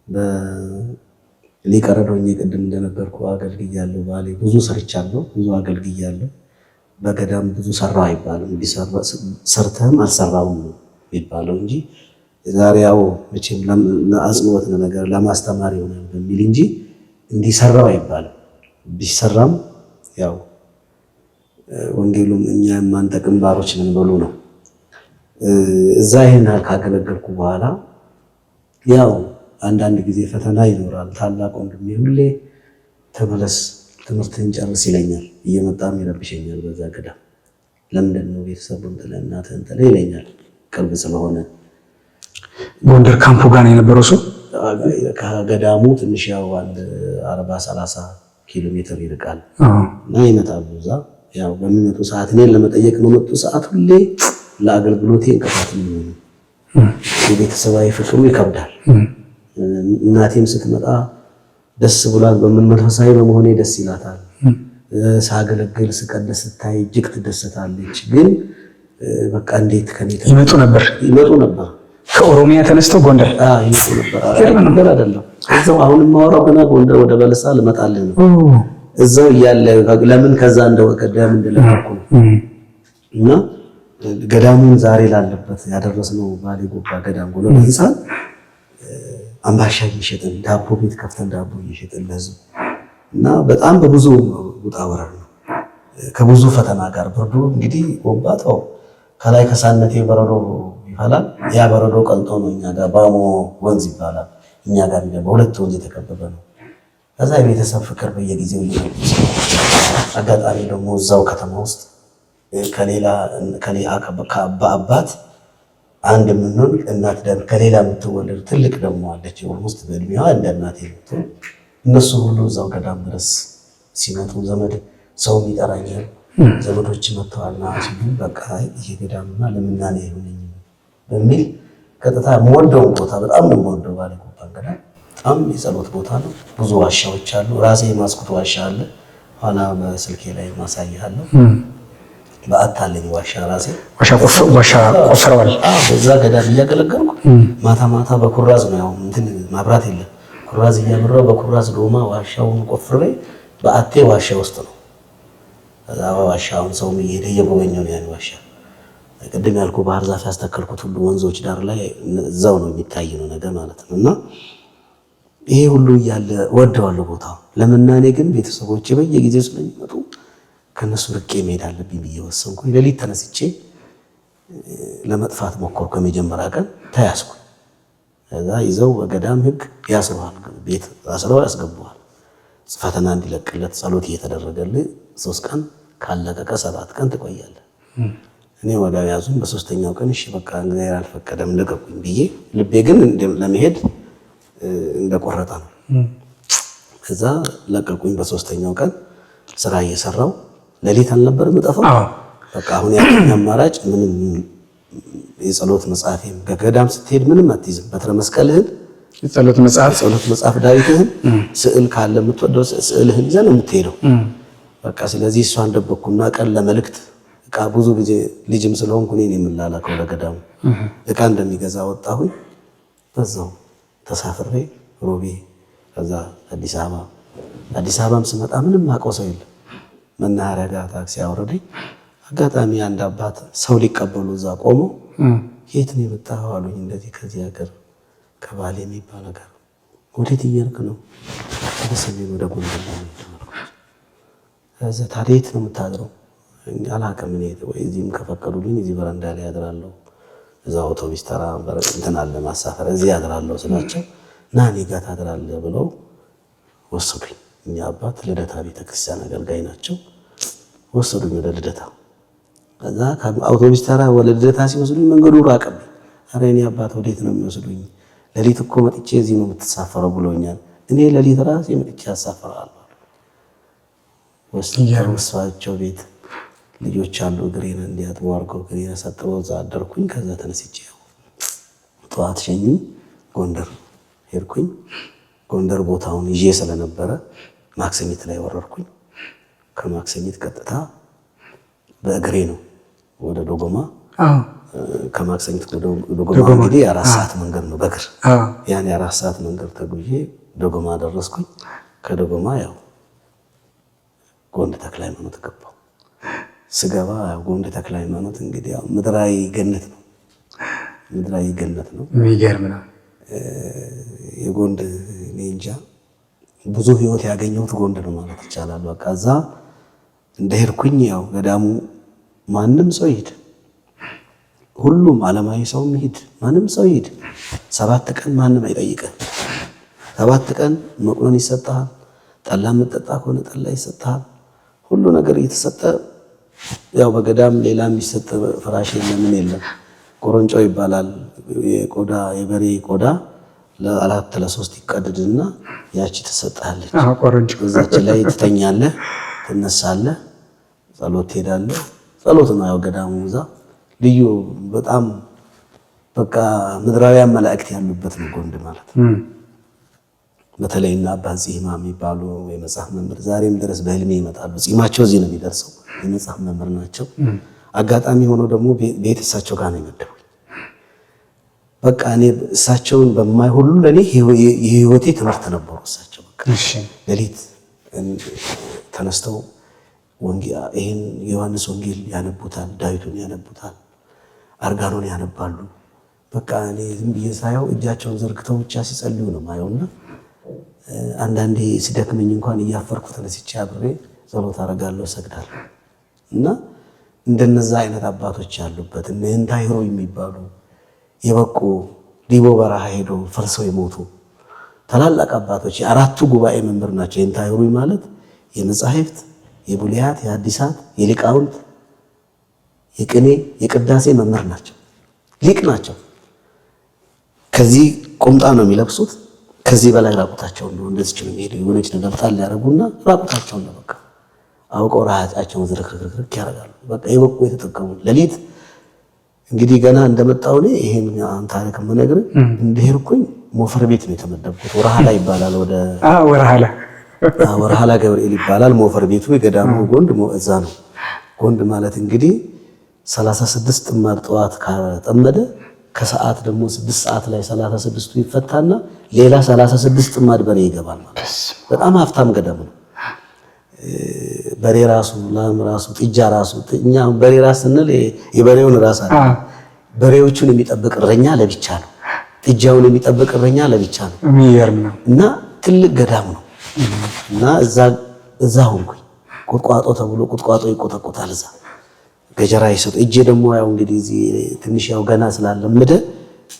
በሊቀ ረድ ሆኜ ቅድም እንደነበርኩ አገልግያለሁ። ባሌ ብዙ ሰርቻለሁ፣ ብዙ አገልግያለሁ። በገዳም ብዙ ሰራው አይባልም፣ ሰርተህም አልሰራውም የሚባለው እንጂ ዛሬ ያው መቼም ለአጽንኦት ነገር ለማስተማር ይሆናል በሚል እንጂ እንዲሰራው አይባልም። ቢሰራም ያው ወንጌሉም እኛ የማንጠቅም ባሮች ነን ብሎ ነው። እዛ ይሄን ካገለገልኩ በኋላ ያው አንዳንድ ጊዜ ፈተና ይኖራል። ታላቅ ወንድሜ ሁሌ ተመለስ ትምህርትን ጨርስ ይለኛል፣ እየመጣም ይረብሸኛል። በዛ ገዳም ለምንድን ነው ቤተሰቡን ጥለህ እናትህን ጥለህ ይለኛል። ቅርብ ስለሆነ ጎንደር ካምፑ ጋር ነው የነበረው ሰው ከገዳሙ ትንሽ ያው 40-30 ኪሎ ሜትር ይርቃል እና ይመጣሉ። እዛ ያው በሚመጡ ሰዓት እኔን ለመጠየቅ ነው መጡ ሰዓት ሁሌ ለአገልግሎቴ እንቅፋት ነው። የቤተሰባዊ ፍቅሩ ይከብዳል። እናቴም ስትመጣ ደስ ብሏት በመንፈሳዊ በመሆኔ ደስ ይላታል። ሳገለግል ስቀደስ ስታይ እጅግ ትደሰታለች። ግን በቃ እንዴት ከኔ ይመጡ ነበር ከኦሮሚያ ተነስተው ጎንደር ይመጡ ነበር አይደለም። እዛው አሁን የማወራው ገና ጎንደር ወደ በለሳ ልመጣልህ ነው። እዛው እያለ ለምን ከዛ እንደወቀደም እንደለቀቁ እና ገዳሙን ዛሬ ላለበት ያደረስነው ባሌ ጎባ ገዳም ጎሎ ህንፃን አምባሻ እየሸጥን ዳቦ ቤት ከፍተን ዳቦ እየሸጥን ለህዝብ እና በጣም በብዙ ውጣ ወረድ ነው ከብዙ ፈተና ጋር ብርዱ እንግዲህ ጎባታው ከላይ ከሳነቴ በረዶ ይፈላል። ያ በረዶ ቀልጦ ነው እኛ ጋር ባሞ ወንዝ ይባላል። እኛ ጋር በሁለት ወንዝ የተከበበ ነው። ከዛ የቤተሰብ ፍቅር በየጊዜው ይመጣ። አጋጣሚ ደግሞ እዛው ከተማ ውስጥ ከሌላ አባት አንድ የምንሆን እናት ደም ከሌላ የምትወለድ ትልቅ ደግሞ አለች። ውስጥ በእድሜዋ እንደ እናቴ ነው። እነሱ ሁሉ እዛው ገዳም ድረስ ሲመጡ ዘመድ ሰው ይጠራኛል። ዘመዶች መጥተዋልና ሲሉ በቃ ይሄ ገዳምና ለምናኔ ይሁንኝ በሚል ቀጥታ የምወደውን ቦታ በጣም ነው የምወደው ባሌ ጎባ ገዳም። በጣም የጸሎት ቦታ ነው። ብዙ ዋሻዎች አሉ። ራሴ የማስኩት ዋሻ አለ። ኋላ በስልኬ ላይ ማሳይሃለሁ። በአታለኝ ዋሻ ራሴ ዋሻ ቆፍረዋል። በዛ ገዳም እያገለገልኩ ማታ ማታ በኩራዝ ነው ያው እንትን ማብራት የለም። ኩራዝ እያበራው በኩራዝ ዶማ ዋሻውን ቆፍሬ በአቴ ዋሻ ውስጥ ነው። ከዛ ዋሻውን ሰው እየሄደ እየጎበኘው ነው ያን ዋሻ። ቅድም ያልኩ ባህር ዛፍ ያስተከልኩት ሁሉ ወንዞች ዳር ላይ እዛው ነው የሚታይ ነው ነገር ማለት ነው። እና ይሄ ሁሉ እያለ ወደዋለሁ ቦታው። ለምናኔ ግን ቤተሰቦቼ በየጊዜው ስለሚመጡ ከነሱ ርቄ መሄድ አለብኝ ብዬ ወሰንኩ። ሌሊት ተነስቼ ለመጥፋት ሞከርኩ። ከመጀመሪያ ቀን ተያዝኩ። ከዛ ይዘው በገዳም ሕግ ያስሩሃል። ቤት አስረው ያስገቡሃል። ፈተና እንዲለቅለት ጸሎት እየተደረገልህ 3 ቀን ካለቀቀ 7 ቀን ትቆያለህ። እኔ ወደ ያዙኝ በ3ኛው ቀን እሺ በቃ እግዚአብሔር አልፈቀደም ልቀቁኝ ብዬ ልቤ ግን ለመሄድ እንደቆረጠ ነው። ከዛ ለቀቁኝ። በ3ኛው ቀን ስራ እየሰራው ሌሊት አልነበረም የምጠፋው። በቃ አሁን ያለኝ አማራጭ ምንም የጸሎት መጽሐፌም ከገዳም ስትሄድ ምንም አትይዝም። በትረ መስቀልህን የጸሎት መጽሐፍ ዳዊትህን ስዕል ካለ የምትወደው ስዕልህን ይዘህ ነው የምትሄደው። በቃ ስለዚህ እሷን ደበቅኩና ቀን ለመልእክት እቃ ብዙ ጊዜ ልጅም ስለሆንኩ እኔ የምላላከው ለገዳሙ እቃ እንደሚገዛ ወጣሁኝ። በዛው ተሳፍሬ ሮቤ ከዛ አዲስ አበባም ስመጣ ምንም አውቀው ሰው የለም። መናኸሪያ ጋር ታክሲ አወረደኝ። አጋጣሚ አንድ አባት ሰው ሊቀበሉ እዛ ቆሞ የት ነው የመጣኸው አሉኝ። እንደዚህ ከዚህ ሀገር ከባሌ የሚባል ነገር ወዴት እየሄድክ ነው? ወደ ሰሜን ወደ ጎንደር ነው የተመረኩት። እዛ ታዲያ የት ነው የምታድረው? አላውቅም እኔ ወይ እዚህም ከፈቀዱልኝ እዚህ በረንዳ ላይ አድራለሁ። እዛ አውቶቡስ ተራ እንትን አለ ማሳፈሪያ እዚህ አድራለሁ ስላቸው ና እኔ ጋር ታድራለህ ብለው ወሰዱኝ። እኛ አባት ልደታ ቤተክርስቲያን አገልጋይ ናቸው። ወሰዱኝ ወደ ልደታ። ከዛ አውቶቡስ ተራ ወደ ልደታ ሲወስዱኝ መንገዱ ራቀብኝ። ኧረ እኔ አባት ወዴት ነው የሚወስዱኝ? ሌሊት እኮ መጥቼ እዚህ ነው የምትሳፈረው ብሎኛል። እኔ ሌሊት ራሴ መጥቼ አሳፍራለሁ። ወስደው ቤት ልጆች አሉ እግሬን እንዲያጥቡ አድርገው እግሬን አሳጥበው እዛ አደርኩኝ። ከዛ ተነስቼ ጠዋት ሸኙኝ። ጎንደር ሄድኩኝ። ጎንደር ቦታውን ይዤ ስለነበረ ማክሰኝት ላይ ወረድኩኝ። ከማክሰኝት ቀጥታ በእግሬ ነው ወደ ዶጎማ። ከማክሰኝት ወደ ዶጎማ እንግዲህ 4 ሰዓት መንገድ ነው በእግር። ያን 4 ሰዓት መንገድ ተጉዤ ዶጎማ ደረስኩኝ። ከዶጎማ ያው ጎንደ ተክለ ሃይማኖት ገባሁ። ስገባ ያው ጎንደ ተክለ ሃይማኖት እንግዲህ ያው ምድራዊ ገነት ነው። ምድራዊ ገነት ነው። የሚገርም ነው። የጎንድ እኔ እንጃ ብዙ ህይወት ያገኘሁት ጎንድ ነው ማለት ይቻላል። በቃ እዛ እንደሄድኩኝ ያው ገዳሙ ማንም ሰው ይሄድ፣ ሁሉም ዓለማዊ ሰው ይሄድ፣ ማንም ሰው ይሄድ 7 ቀን ማንም አይጠይቅም። 7 ቀን መቁነን ይሰጣል። ጠላ የምትጠጣ ከሆነ ጠላ ይሰጣል። ሁሉ ነገር እየተሰጠ ያው በገዳም ሌላ የሚሰጥ ፍራሽ የለም ምን የለም። ቆሮንጮ ይባላል። የቆዳ የበሬ ቆዳ ለ4 ለ3 ይቀደድና ያቺ ትሰጣለች። ቆሮንጮ እዛች ላይ ትተኛለህ፣ ትነሳለህ፣ ጸሎት ትሄዳለህ። ጸሎት ነው ያው ገዳሙ እዛ ልዩ በጣም በቃ ምድራውያን መላእክት ያሉበት ነው ጎንድ ማለት። በተለይ እና አባ ጺማ የሚባሉ የመጽሐፍ መምህር ዛሬም ድረስ በህልሜ ይመጣሉ። ጺማቸው እዚህ ነው የሚደርሰው። የመጽሐፍ መምህር ናቸው። አጋጣሚ ሆኖ ደግሞ ቤት እሳቸው ጋር ነው የመደቡኝ። በቃ እኔ እሳቸውን በማይ ሁሉ ለኔ የህይወቴ ትምህርት ነበሩ እሳቸው። በቃ ሌሊት ተነስተው ይሄን ዮሐንስ ወንጌል ያነቡታል፣ ዳዊቱን ያነቡታል፣ አርጋኖን ያነባሉ። በቃ እኔ ዝም ብዬ ሳየው እጃቸውን ዘርግተው ብቻ ሲጸልዩ ነው ማየውና አንዳንዴ ሲደክመኝ እንኳን እያፈርኩ ተነስቼ አብሬ ጸሎት አደርጋለሁ፣ እሰግዳለሁ። እና እንደነዛ አይነት አባቶች ያሉበት እነ እንታይሮ የሚባሉ የበቁ ዲቦ በረሃ ሄደው ፈርሰው የሞቱ ታላላቅ አባቶች የአራቱ ጉባኤ መምህር ናቸው። እንታይሮ ማለት የመጻሕፍት የብሉያት የሐዲሳት የሊቃውንት የቅኔ የቅዳሴ መምህር ናቸው። ሊቅ ናቸው። ከዚህ ቁምጣ ነው የሚለብሱት። ከዚህ በላይ ራቁታቸውን ነው እንደዚህ ነው የሚሄዱ። የሆነች ነገር ጣል ያደርጉና ራቁታቸውን ነው በቃ አውቀው ራሳቸውን ዝርክርክርክ ያደርጋሉ። በቃ የበቁ የተጠቀሙ ሌሊት እንግዲህ ገና እንደመጣው እኔ ይሄን ታሪክ የምነግርህ እንደሄድኩኝ ሞፈር ቤት ነው የተመደብኩት። ወረሃላ ይባላል። ወደ ወረሃላ ገብርኤል ይባላል ሞፈር ቤቱ። የገዳሙ ጎንድ እዛ ነው። ጎንድ ማለት እንግዲህ 36 ጥማድ ጠዋት ካጠመደ ከሰዓት ደግሞ 6 ሰዓት ላይ 36ቱ ይፈታና ሌላ 36 ጥማድ በሬ ይገባል ማለት። በጣም ሀብታም ገዳም ነው። በሬ ራሱ ላም ራሱ ጥጃ ራሱ እኛ በሬ ራስ ስንል የበሬውን ራስ አለ። በሬዎቹን የሚጠብቅ እረኛ ለብቻ ነው። ጥጃውን የሚጠብቅ እረኛ ለብቻ ነው። የሚገርም ነው። እና ትልቅ ገዳም ነው። እና እዛ ሆንኩኝ። ቁጥቋጦ ተብሎ ቁጥቋጦ ይቆጠቆጣል እዛ ገጀራ ይሰጡ። እጄ ደግሞ ያው እንግዲህ እዚህ ትንሽ ያው ገና ስላለመደ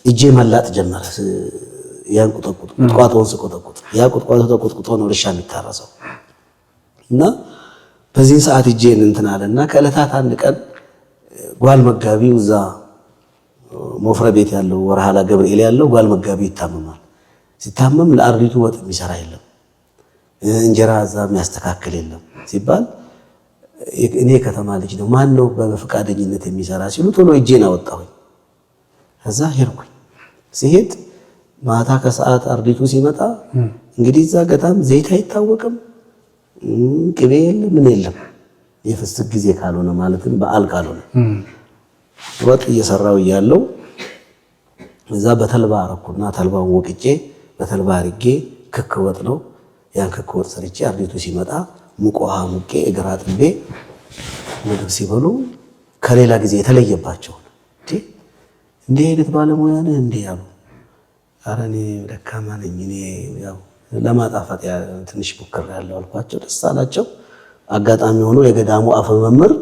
እጄ መላጥ ጀመረ። ያን ቁጥቋጦውን ስቆጠቁጥ ያ ቁጥቋጦ ተቆጥቁጦ ነው እርሻ የሚታረሰው። እና በዚህ ሰዓት እጄን እንትን አለና ከዕለታት አንድ ቀን ጓል መጋቢው እዛ ሞፍረ ቤት ያለው ወረሃላ ገብርኤል ያለው ጓል መጋቢው ይታመማል። ሲታመም ለአርዲቱ ወጥ የሚሰራ የለም፣ እንጀራ እዛ የሚያስተካክል የለም ሲባል እኔ ከተማ ልጅ ነው ማን ነው በፈቃደኝነት የሚሰራ ሲሉ ቶሎ እጄን አወጣሁኝ። ከዛ ሄድኩኝ። ሲሄድ ማታ ከሰዓት አርዲቱ ሲመጣ እንግዲህ እዛ ገዳም ዘይት አይታወቅም፣ ቅቤ የለም፣ ምን የለም። የፍስክ ጊዜ ካልሆነ ማለትም በዓል ካልሆነ ወጥ እየሰራው እያለው እዛ በተልባ አረኩና ተልባውን ወቅጬ በተልባ አርጌ ክክ ወጥ ነው ያን ክክ ወጥ ሰርቼ አርዲቱ ሲመጣ ሙቅ ውሃ ሙቄ እግር አጥቤ ምግብ ሲበሉ ከሌላ ጊዜ የተለየባቸው እንዴ አይነት ባለሙያ ነህ እንዴ ያሉ። ኧረ እኔ ደካማ ነኝ፣ እኔ ያው ለማጣፈጥ ትንሽ ሞክር ያለው አልኳቸው። ደስ አላቸው። አጋጣሚ ሆኖ የገዳሙ አፈ መምህር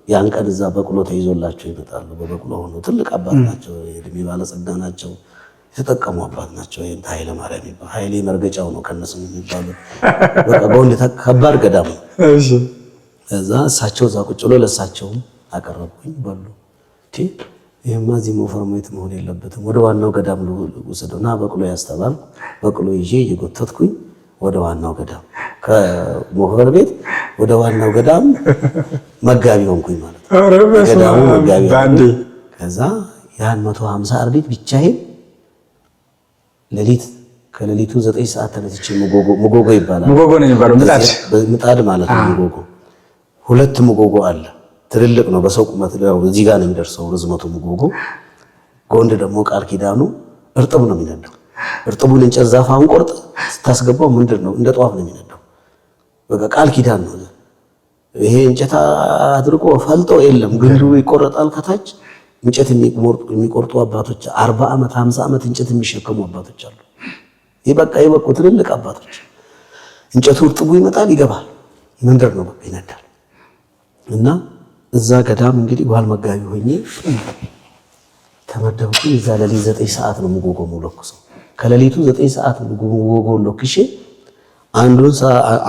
ያን ቀን እዛ በቅሎ ተይዞላቸው ይመጣሉ። በበቅሎ ሆኖ ትልቅ አባት ናቸው፣ የእድሜ ባለጸጋ ናቸው፣ የተጠቀሙ አባት ናቸው። ይሄን ኃይለ ማርያም ይባላል። ኃይሌ መርገጫው ነው ከነሱ የሚባሉት። በቃ በወንድ ከባድ ገዳም ነው። እሺ እዛ እሳቸው እዛ ቁጭ ብሎ ለእሳቸውም አቀረብኩኝ በሉ። ይሄማ እዚህ ሞፈርሜት መሆን የለበትም ወደ ዋናው ገዳም ልውሰደውና በቅሎ ያስተባል በቅሎ ይዤ እየጎተትኩኝ ወደ ዋናው ገዳም ከሞፈር ቤት ወደ ዋናው ገዳም መጋቢ ሆንኩኝ ማለት ነው። ገዳሙ መጋቢ ባንዴ። ከዛ ያን 150 አርዲት ብቻዬን ሌሊት ከሌሊቱ 9 ሰዓት ተነስቼ ሙጎጎ ይባላል። ሙጎጎ ነው የሚባለው ምጣድ ማለት ነው። ሙጎጎ ሁለት ሙጎጎ አለ። ትልልቅ ነው በሰው ቁመት እዚህ ጋር ነው የሚደርሰው ርዝመቱ ሙጎጎ። ጎንድ ደግሞ ቃል ኪዳኑ እርጥብ ነው የሚነደው። እርጥቡን እንጨት ዛፋውን ቆርጥ ስታስገባው ምንድነው እንደ ጧፍ ነው የሚነደው። በቃ ቃል ኪዳን ነው። ይሄ እንጨት አድርቆ ፈልጦ የለም ግንዱ ይቆረጣል ከታች። እንጨት የሚቆርጡ አባቶች 40 ዓመት 50 ዓመት እንጨት የሚሸከሙ አባቶች አሉ። ይበቃ ይበቁ ትልልቅ አባቶች። እንጨቱ እርጥቡ ይመጣል ይገባል፣ ምንድር ነው በቃ ይነዳል። እና እዛ ገዳም እንግዲህ ጓል መጋቢ ሆኜ ተመደብኩኝ። እዛ ለሊት 9 ሰዓት ነው ሙጎጎ ለኩሰው። ከሌሊቱ 9 ሰዓት ሙጎጎ ለኩሼ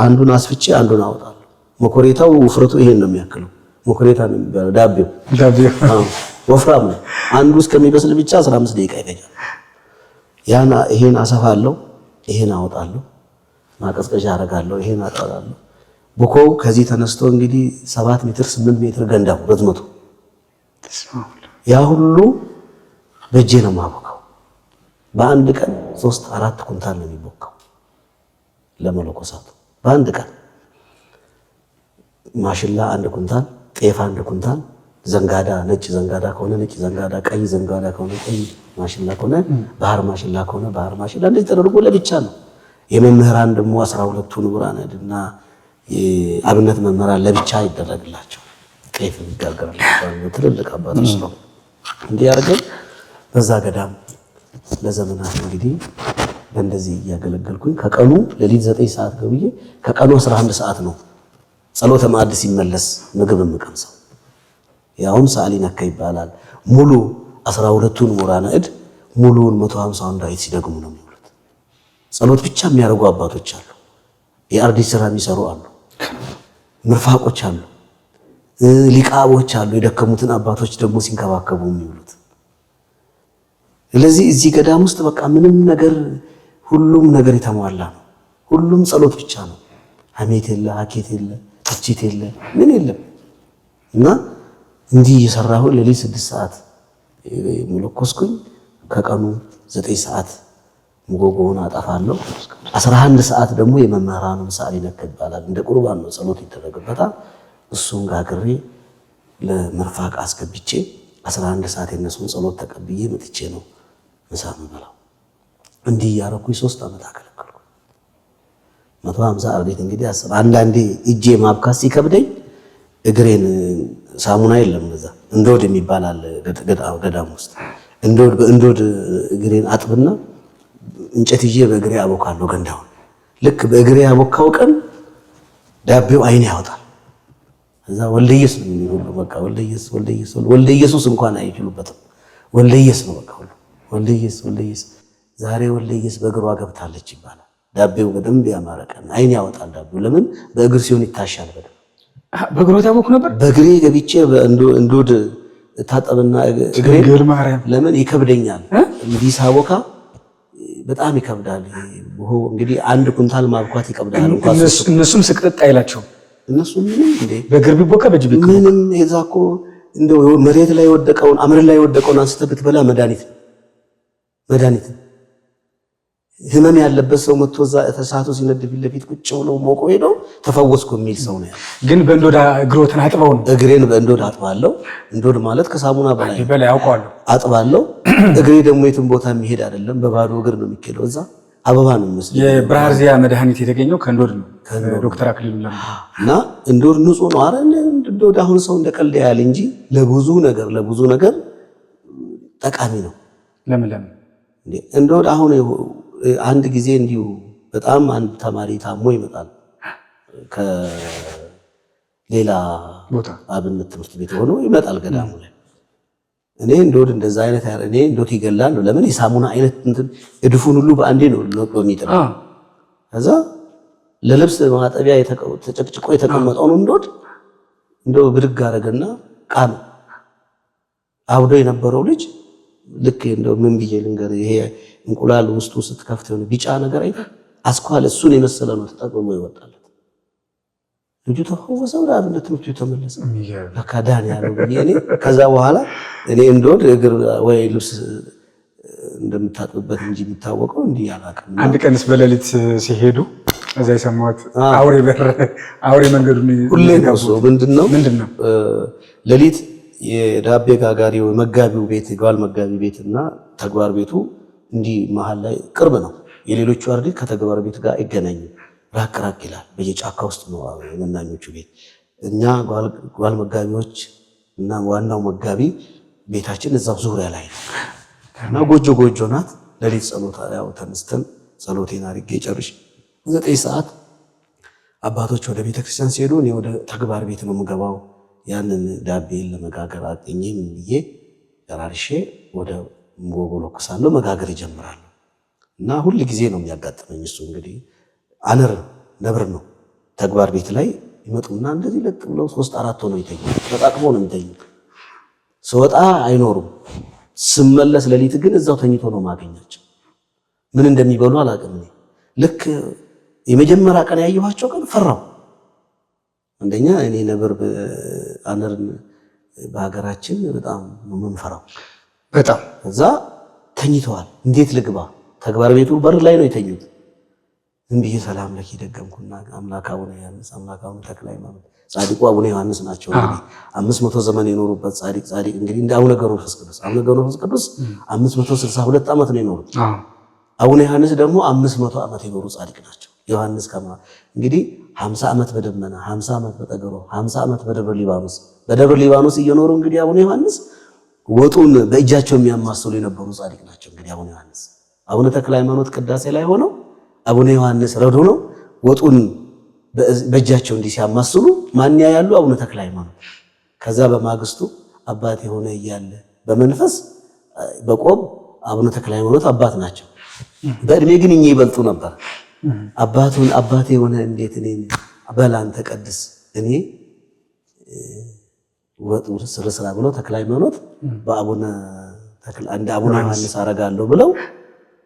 አንዱን አስፍቼ አንዱን አወጣለሁ። መኮሬታው ውፍረቱ ይሄን ነው የሚያክለው። መኮሬታ ነው የሚባለው ዳቤው ወፍራም ነው። አንዱ እስከሚበስል ብቻ 15 ደቂቃ ይፈጃል። ያና ይሄን አሰፋለሁ፣ ይሄን አወጣለሁ፣ ማቀዝቀዣ አረጋለሁ፣ ይሄን አጠራለሁ። ቡኮው ከዚህ ተነስቶ እንግዲህ 7 ሜትር 8 ሜትር ገንዳው ርዝመቱ ያ ሁሉ በእጄ ነው የማቦካው። በአንድ ቀን 3-4 ኩንታል ነው የሚቦካው ለመለኮሳቱ በአንድ ቀን። ማሽላ 1 ኩንታል፣ ጤፍ 1 ኩንታል፣ ዘንጋዳ ነጭ ዘንጋዳ ከሆነ ነጭ ዘንጋዳ፣ ቀይ ዘንጋዳ ከሆነ ቀይ ማሽላ ከሆነ ባህር ማሽላ ከሆነ ባህር ማሽላ እንደዚህ ተደርጎ ለብቻ ነው። የመምህራን ደግሞ 12ቱ ንቡራን እና የአብነት መምህራን ለብቻ ይደረግላቸው ጤፍ ይጋገራላቸው ትልልቅ አባቶች ነው። እንዲህ ያደርገን በዛ ገዳም ለዘመናት እንግዲህ በእንደዚህ እያገለገልኩኝ ከቀኑ ሌሊት 9 ሰዓት ገብዬ ከቀኑ 11 ሰዓት ነው ጸሎተ ማዕድ ሲመለስ ምግብ የምቀምሰው። ያውም ሰዓሊ ነካ ይባላል። ሙሉ 12ቱን ንቡራነ እድ ሙሉውን 150ውን ዳዊት ሲደግሙ ነው የሚውሉት። ጸሎት ብቻ የሚያደርጉ አባቶች አሉ። የአርዲት ስራ የሚሰሩ አሉ። ምርፋቆች አሉ። ሊቃቦች አሉ። የደከሙትን አባቶች ደግሞ ሲንከባከቡ የሚውሉት። ስለዚህ እዚህ ገዳም ውስጥ በቃ ምንም ነገር ሁሉም ነገር የተሟላ ነው። ሁሉም ጸሎት ብቻ ነው። ሐሜት የለ፣ ሀኬት የለ፣ ትችት የለ፣ ምን የለም። እና እንዲህ እየሰራሁ ሌሊት 6 ሰዓት ሙለኮስኩኝ። ከቀኑ 9 ሰዓት ሙጎጎውን አጠፋለሁ። 11 ሰዓት ደግሞ የመምህራኑ ሰዓሊ ነካ ይባላል። እንደ ቁርባን ነው ጸሎት ይደረግበታል። እሱን ጋግሬ ለመርፋቅ አስገብቼ 11 ሰዓት የነሱን ጸሎት ተቀብዬ መጥቼ ነው ምሳ የምበላው። እንዲህ እያደረኩኝ 3 ዓመት አገለገልኩ። 150 አርዲት እንግዲህ አስብ። አንዳንዴ እጄ ማብካት ሲከብደኝ እግሬን ሳሙና የለም እዛ እንዶድ የሚባል አለ ገዳም ውስጥ። እንዶድ እግሬን አጥብና እንጨት ይዤ በእግሬ አቦካለሁ ገንዳውን። ልክ በእግሬ ያቦካው ቀን ዳቤው አይኔ ያወጣል። እዛ ወልደየስ ነው የሚሉት በቃ ወልደየሱስ እንኳን አይችሉበትም። ወልደየስ ነው በቃ ሁሉ ወልደየስ። ዛሬ ወልደየስ በእግሯ ገብታለች ይባላል። ዳቤው በደንብ ያማረ ቀን አይኔ ያወጣል ዳቤው። ለምን በእግር ሲሆን ይታሻል በደንብ። በእግሮ ታቦክ ነበር። በእግሬ ገብቼ እንዶድ ታጠብና እግሬ ለምን ይከብደኛል እንዲህ ሳቦካ በጣም ይከብዳል። እንግዲህ 1 ኩንታል ማብኳት ይከብዳል። እንኳን እነሱም ስቅጥጥ አይላቸው። እነሱም ምንም እንዴ በእግር ቢቦካ በእጅ ቢቦካ ምንም የዛኮ እንደው መሬት ላይ ወደቀውን አምር ላይ ወደቀውን አንስተህ ብትበላ መድኃኒት። ህመም ያለበት ሰው መጥቶ እዛ ተሳቶ ሲነድ ፊት ለፊት ቁጭ ብሎ ሞቆ ሄዶ ተፈወስኩ የሚል ሰው ነው ያለው። ግን በእንዶድ እግሮትን አጥበው ነው። እግሬን በእንዶድ አጥባለሁ። እንዶድ ማለት ከሳሙና በላይ ያውቀዋለሁ። አጥባለሁ። እግሬ ደግሞ የትም ቦታ የሚሄድ አይደለም፣ በባዶ እግር ነው የሚሄደው። እዛ አበባ ነው የሚመስለው። የብራርዚያ መድኃኒት የተገኘው ከእንዶድ ነው። ዶክተር አክሊሉ እና እንዶድ ንጹህ ነው። አረ እንዶድ አሁን ሰው እንደቀልድ ያለ እንጂ ለብዙ ነገር ጠቃሚ ነው። ለምን እንዶድ አሁን አንድ ጊዜ እንዲሁ በጣም አንድ ተማሪ ታሞ ይመጣል ከሌላ ቦታ አብነት ትምህርት ቤት ሆኖ ይመጣል ገዳሙ ላይ። እኔ እንዶድ እንደዛ አይነት እኔ እንዶድ ይገላል። ለምን የሳሙና አይነት እንትን እድፉን ሁሉ በአንዴ ነው የሚጥለው። ከዛ ለልብስ ማጠቢያ ተጨቅጭቆ የተቀመጠውን እንዶድ እንደው ብድግ አደረገና ቃም አብዶ የነበረው ልጅ ልክ እንደው ምን ብዬ ልንገር ይሄ እንቁላል ውስጡ ስትከፍት የሆነ ቢጫ ነገር አይደል አስኳል እሱን የመሰለ ነው ተጠቅሞ ይወጣለት። ልጁ ተፈወሰ ወደ አብነት ትምህርት ቤት ተመለሰ። ለካ ዳን ያለው እኔ ከዛ በኋላ እኔ እንደው እግር ወይ ልብስ እንደምታጥብበት እንጂ የሚታወቀው እንዲህ ያላቀም። አንድ ቀንስ በሌሊት ሲሄዱ እዛ የሰማሁት አውሬ መንገዱን ሁሌ ነው። ምንድነው ሌሊት የዳቤ ጋጋሪው መጋቢው ቤት ጓል መጋቢ ቤትና ተግባር ቤቱ እንዲህ መሃል ላይ ቅርብ ነው። የሌሎቹ አርዲት ከተግባር ቤት ጋር ይገናኙ ራቅ ይላል። በየጫካ ውስጥ ነው የመናኞቹ ቤት። እኛ ጓል መጋቢዎች እና ዋናው መጋቢ ቤታችን እዛው ዙሪያ ላይ ነው እና ጎጆ ናት። ሌሊት ጸሎት ያው ተነስተን ጸሎቴን አድርጌ ጨርሼ 9 ሰዓት አባቶች ወደ ቤተክርስቲያን ሲሄዱ እኔ ወደ ተግባር ቤት ነው የምገባው። ያንን ዳቤን ለመጋገር አጥኜም ብዬ ጨራርሼ ወደ ሞጎሎ ከሳለው መጋገር ይጀምራል እና ሁሉ ጊዜ ነው የሚያጋጥመኝ። እሱ እንግዲህ ነብር ነው። ተግባር ቤት ላይ ይመጡና እንደዚህ ለጥ ብለው 3-4 ሆነው ይተኙ። ተጣቅሞ ነው የሚተኙ። ስወጣ አይኖሩም። ስመለስ ሌሊት ግን እዛው ተኝቶ ነው ማገኛቸው። ምን እንደሚበሉ አላውቅም። ልክ የመጀመሪያ ቀን ያየኋቸው ቀን ፈራው። አንደኛ እኔ ነብር አነርን በሀገራችን በጣም ነው የምንፈራው። በጣም እዛ ተኝተዋል። እንዴት ልግባ? ተግባር ቤቱ በር ላይ ነው የተኙት። እንዲህ ሰላም ለኪ ደገምኩና አምላክ አቡነ ዮሐንስ አምላክ አቡነ ተክለ ሃይማኖት ጻድቁ አቡነ ዮሐንስ ናቸው። እንግዲህ 500 ዘመን የኖሩበት ጻድቅ እንግዲህ እንደ አቡነ ገብረ መንፈስ ቅዱስ 562 ዓመት ነው የኖሩት። አቡነ ዮሐንስ ደግሞ 500 ዓመት የኖሩ ጻድቅ ናቸው። ዮሐንስ እንግዲህ 50 ዓመት በደመና 50 ዓመት በጠገሮ 50 ዓመት በደብረ ሊባኖስ እየኖሩ እንግዲህ አቡነ ዮሐንስ ወጡን በእጃቸው የሚያማስሉ የነበሩ ጻድቅ ናቸው። እንግዲህ አቡነ ዮሐንስ አቡነ ተክለ ሃይማኖት ቅዳሴ ላይ ሆነው አቡነ ዮሐንስ ረዶ ነው ወጡን በእጃቸው እንዲህ ሲያማስሉ ማን ያያሉ? አቡነ ተክለ ሃይማኖት። ከዛ በማግስቱ አባት የሆነ እያለ በመንፈስ በቆብ አቡነ ተክለ ሃይማኖት አባት ናቸው። በእድሜ ግን እኚህ ይበልጡ ነበር። አባቴ የሆነ እንዴት እኔ በላን ተቀድስ እኔ ወጡ ስራ ብለው ተክለ ሃይማኖት በአቡነ ዮሐንስ አረጋለሁ ብለው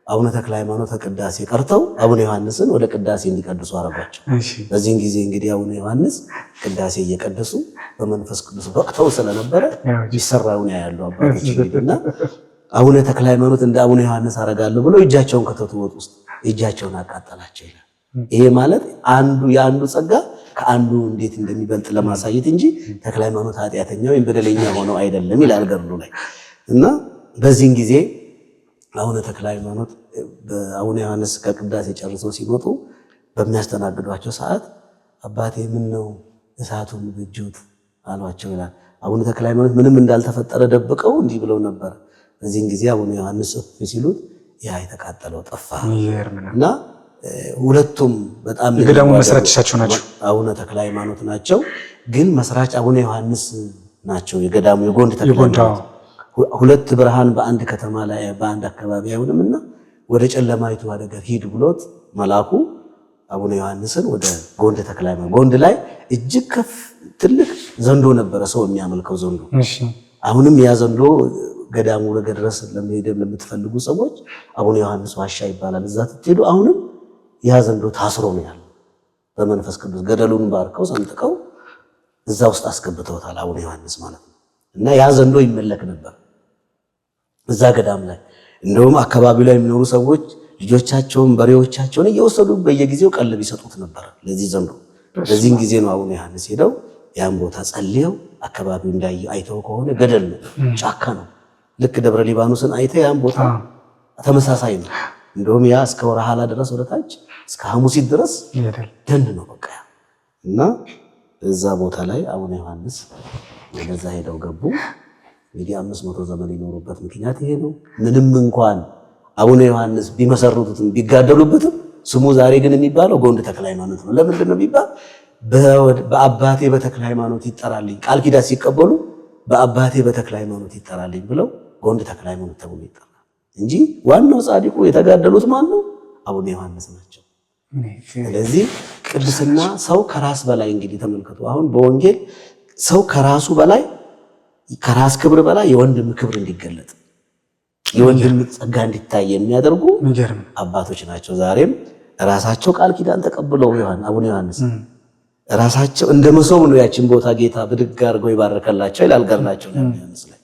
አቡነ ተክለ ሃይማኖት ቅዳሴ ቀርተው አቡነ ዮሐንስን ወደ ቅዳሴ እንዲቀድሱ አረጋቸው። በዚህን ጊዜ እንግዲህ አቡነ ዮሐንስ ቅዳሴ እየቀደሱ በመንፈስ ቅዱስ በቅተው ስለነበረ ይሰራውን ያያሉ አባቶች እንግዲህና አቡነ ተክለ ሃይማኖት እንደ አቡነ ዮሐንስ አረጋለሁ ብለው እጃቸውን ከተቱ ወጥ ውስጥ እጃቸውን አቃጠላቸው ይላል። ይሄ ማለት የአንዱ ጸጋ ከአንዱ እንዴት እንደሚበልጥ ለማሳየት እንጂ ተክለ ሃይማኖት ኃጢአተኛ ወይም በደለኛ ሆነው አይደለም ይላል ገድሉ ላይ እና በዚህን ጊዜ አቡነ ተክለ ሃይማኖት በአቡነ ዮሐንስ ከቅዳሴ ጨርሰው ሲመጡ በሚያስተናግዷቸው ሰዓት አባቴ ምን ነው እሳቱን በእጆት አሏቸው ይላል። አቡነ ተክለ ሃይማኖት ምንም እንዳልተፈጠረ ደብቀው እንዲህ ብለው ነበር። በዚህን ጊዜ አቡነ ዮሐንስ ሲሉት ያ የተቃጠለው ጠፋ እና ሁለቱም በጣም የገዳሙ መስራቾቻቸው ናቸው። አቡነ ተክለ ሃይማኖት ናቸው፣ ግን መስራች አቡነ ዮሐንስ ናቸው። የገዳሙ የጎንድ ተክለ ሃይማኖት ሁለት ብርሃን በአንድ ከተማ ላይ በአንድ አካባቢ አይሆንምና ወደ ጨለማይቱ አደገር ሂድ ብሎት መልአኩ አቡነ ዮሐንስን ወደ ጎንድ ተክለ ሃይማኖት ጎንድ ላይ እጅግ ከፍ ትልቅ ዘንዶ ነበረ፣ ሰው የሚያመልከው ዘንዶ። አሁንም ያ ዘንዶ ገዳሙ ለገድረስ ለመሄድ ለምትፈልጉ ሰዎች አቡነ ዮሐንስ ዋሻ ይባላል። እዛ ትሄዱ አሁንም ያ ዘንዶ ታስሮ ነው ያለው። በመንፈስ ቅዱስ ገደሉን ባርከው ሰንጥቀው እዛ ውስጥ አስገብተውታል አቡነ ዮሐንስ ማለት ነው። እና ያ ዘንዶ ይመለክ ነበር እዛ ገዳም ላይ። እንደውም አካባቢው ላይ የሚኖሩ ሰዎች ልጆቻቸውን በሬዎቻቸውን እየወሰዱ በየጊዜው ቀለብ ይሰጡት ነበር ለዚህ ዘንዶ። በዚህን ጊዜ ነው አቡነ ዮሐንስ ሄደው ያን ቦታ ጸልየው አካባቢው አይተው ከሆነ ገደል ነው፣ ጫካ ነው። ልክ ደብረ ሊባኖስን አይተ ያን ቦታ ተመሳሳይ ነው። እንደውም ያ እስከ ወረሃላ ድረስ ወደታች እስከ ሐሙሲት ድረስ ደን ነው በቃ። እና እዛ ቦታ ላይ አቡነ ዮሐንስ ወደዛ ሄደው ገቡ። እንግዲህ 500 ዘመን የኖሩበት ምክንያት ይሄ ነው። ምንም እንኳን አቡነ ዮሐንስ ቢመሰርቱትም ቢጋደሉበትም ስሙ ዛሬ ግን የሚባለው ጎንድ ተክለ ሃይማኖት ነው። ለምንድን ነው ቢባል በአባቴ በተክለ ሃይማኖት ይጠራልኝ ቃል ኪዳን ሲቀበሉ በአባቴ በተክለ ሃይማኖት ይጠራልኝ ብለው ጎንድ ተክለ ሃይማኖት ተብሎ ይጠራል እንጂ ዋናው ጻድቁ የተጋደሉት ማን ነው? አቡነ ዮሐንስ ናቸው። ስለዚህ ቅድስና ሰው ከራስ በላይ እንግዲህ ተመልከቱ። አሁን በወንጌል ሰው ከራሱ በላይ ከራስ ክብር በላይ የወንድም ክብር እንዲገለጥ የወንድም ጸጋ እንዲታይ የሚያደርጉ አባቶች ናቸው። ዛሬም ራሳቸው ቃል ኪዳን ተቀብለው አቡነ ዮሐንስ ራሳቸው እንደ መሶብ ነው ያችን ቦታ ጌታ ብድግ አድርገው ይባረከላቸው ይላል ገድላቸው ዮሐንስ ላይ።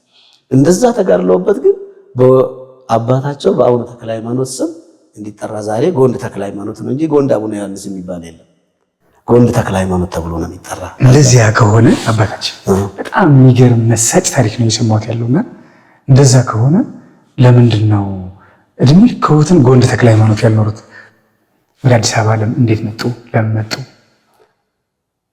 እንደዛ ተጋድለውበት ግን በአባታቸው በአቡነ ተክለ ሃይማኖት ስም እንዲጠራ ዛሬ ጎንድ ተክለ ሃይማኖት ነው እንጂ ጎንድ አቡነ ዮሐንስ የሚባል የለም። ጎንድ ተክለ ሃይማኖት ተብሎ ነው የሚጠራ። እንደዚያ ከሆነ አባታችን በጣም የሚገርም መሳጭ ታሪክ ነው የሰማሁት ያለውና እንደዛ ከሆነ ለምንድን ነው እድሜ ከወትን ጎንድ ተክለ ሃይማኖት ያልኖሩት? ወደ አዲስ አበባ እንዴት መጡ? ለምን መጡ?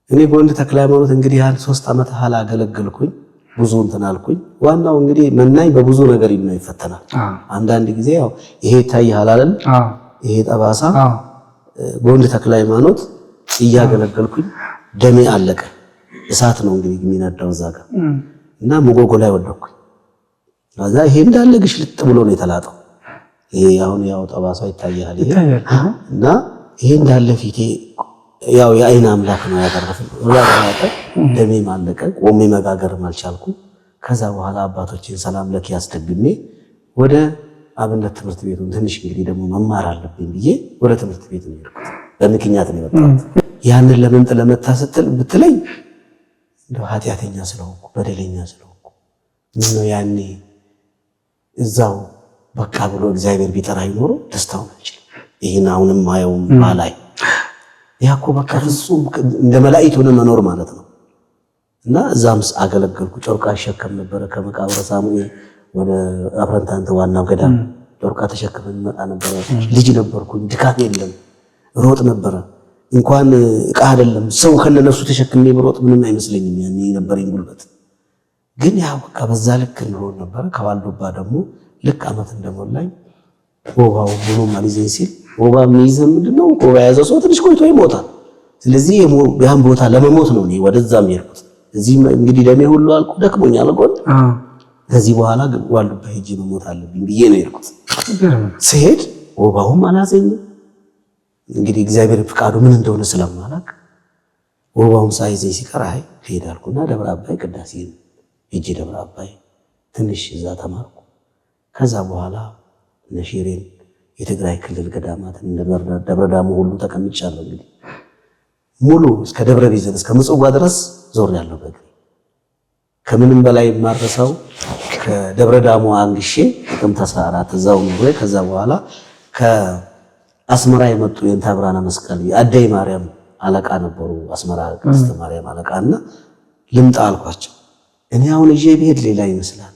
እኔ ጎንድ ተክለ ሃይማኖት እንግዲህ 3 ዓመት ሐላ አገለገልኩኝ። ብዙ እንትን አልኩኝ። ዋናው እንግዲህ መናኝ በብዙ ነገር ይፈተናል። አንዳንድ ጊዜ ያው ይሄ ይታይሃል አይደል? ይሄ ጠባሳ ጎንድ ተክለ ሃይማኖት እያገለገልኩኝ ደሜ አለቀ። እሳት ነው እንግዲህ የሚነዳው እዛ ጋር እና ሙጎጎ ላይ ወደኩኝ። ከዛ ይሄ እንዳለ ግሽልጥ ብሎ ነው የተላጠው። ይሄ አሁን ያው ጠባሳው ይታያል ይሄ እና ይሄ እንዳለ ፊቴ ያው የአይን አምላክ ነው ያደረፈው። ወላሂ ደሜ ማለቀ። ቆሜ መጋገርም አልቻልኩም። ከዛ በኋላ አባቶችን ሰላም ለኪ ያስደግሜ ወደ አብነት ትምህርት ቤቱን ትንሽ እንግዲህ ደግሞ መማር አለብኝ ብዬ ወደ ትምህርት ቤት ነው የሄድኩት። በምክንያት ነው የመጣሁት። ያንን ለምን ለመታ ስትል ብትለኝ እንደው ኃጢአተኛ ስለሆንኩ በደለኛ ስለሆንኩ ምን ያኔ እዛው በቃ ብሎ እግዚአብሔር ቢጠራ ይኖር ደስታውን እንችል ይሄን አሁንም ማየውም ማላይ ያኮ በቃ ፍጹም እንደ መላእክት ሆነ መኖር ማለት ነው። እና እዛምስ አገለገልኩ። ጨርቃ ሸከም ነበር ከመቃብረ ሳሙኤል ወደ አፍረንታንተ ዋናው ገዳም ጨርቃ ተሸክመን መጣ ነበር። ልጅ ነበርኩኝ። ድካም የለም። ሮጥ ነበር። እንኳን ዕቃ አይደለም ሰው ከነነሱ ተሸክሜ ብሮጥ ምንም አይመስለኝም። ያኔ ነበረኝ ጉልበት። ግን ያው በቃ በዛ ልክ እንሮጥ ነበር። ከዋልዶባ ደግሞ ልክ ዓመት እንደሞላኝ ወባው ብሎ ማሊዘኝ ሲል ወባ የሚይዘው ምንድነው? ወባ ያዘው ሰው ትንሽ ቆይቶ ይሞታል። ስለዚህ ያን ቦታ ለመሞት ነው እኔ ወደዛም የሄድኩት። እዚህ እንግዲህ ደሜ ሁሉ አልኩ ደክሞኛል ጎን ከዚህ በኋላ ዋልዶባ ሄጄ መሞት አለብኝ ብዬ ነው የሄድኩት። ስሄድ ወባውም አላዘኝም። እንግዲህ እግዚአብሔር ፍቃዱ ምን እንደሆነ ስለማላውቅ ወባውም ሳይዘኝ ሲቀር አይ ሄዳልኩና ደብረ አባይ ቅዳሴ ሄጄ ደብረ አባይ ትንሽ እዛ ተማርኩ። ከዛ በኋላ ነሽሬን የትግራይ ክልል ገዳማትን ደብረ ዳሞ ሁሉ ተቀምጫለሁ። እንግዲህ ሙሉ እስከ ደብረ ቢዘን እስከ ምጽዋ ድረስ ዞር ያለው በእግሬ። ከምንም በላይ ማረሳው ከደብረ ዳሞ አንግሼ ጥቅምት 14 እዛው ነው። ከዛ በኋላ ከአስመራ የመጡ የእንታ ብርሃነ መስቀል የአዳይ ማርያም አለቃ ነበሩ። አስመራ ቅድስት ማርያም አለቃና ልምጣ አልኳቸው። እኔ አሁን እጄ ብሄድ ሌላ ይመስላል።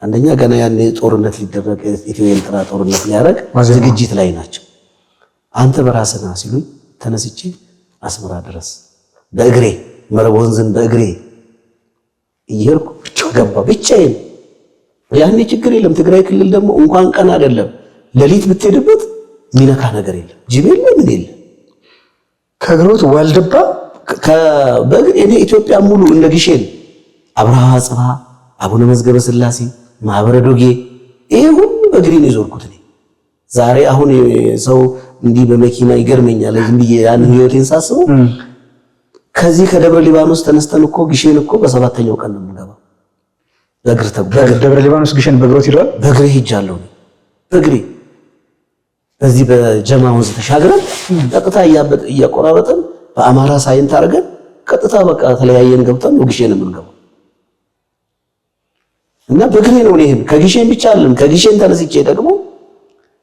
አንደኛ ገና ያኔ ጦርነት ሊደረግ ኢትዮ ኤርትራ ጦርነት ሊያረግ ዝግጅት ላይ ናቸው። አንተ በራስና ሲሉኝ ተነስቼ አስመራ ድረስ በእግሬ መረብ ወንዝን በእግሬ እየሄድኩ ገባ ብቻዬን። ያኔ ችግር የለም። ትግራይ ክልል ደግሞ እንኳን ቀን አይደለም ሌሊት ብትሄድበት ሚነካ ነገር የለም። ጅብ የለ ምን የለ። ከግሮት ዋልድባ በእግሬ እኔ ኢትዮጵያ ሙሉ እንደ ግሼን አብርሃ ጽባ አቡነ መዝገበ ስላሴ ማህበረ ዶጌ ይሄ ሁሉ በእግሬ ነው የዞርኩት። እኔ ዛሬ አሁን ሰው እንዲህ በመኪና ይገርመኛል። ዝም ብዬ ያን ህይወቴን ሳስበው ከዚህ ከደብረ ሊባኖስ ተነስተን እኮ ግሼን እኮ በሰባተኛው ቀን ነው የምንገባው። በእግር ደብረ ሊባኖስ ግሼን በእግሮት ይሏል። በእግሬ ሄጃለሁ። በእግሬ በዚህ በጀማ ወንዝ ተሻግረን ቀጥታ እያቆራረጥን በአማራ ሳይንት አድርገን ቀጥታ በቃ ተለያየን ገብተን ነው ግሼን የምንገባው። እና በእግሬ ነው እኔ ከግሼን ብቻ አይደለም ከግሼን ተነስቼ ደግሞ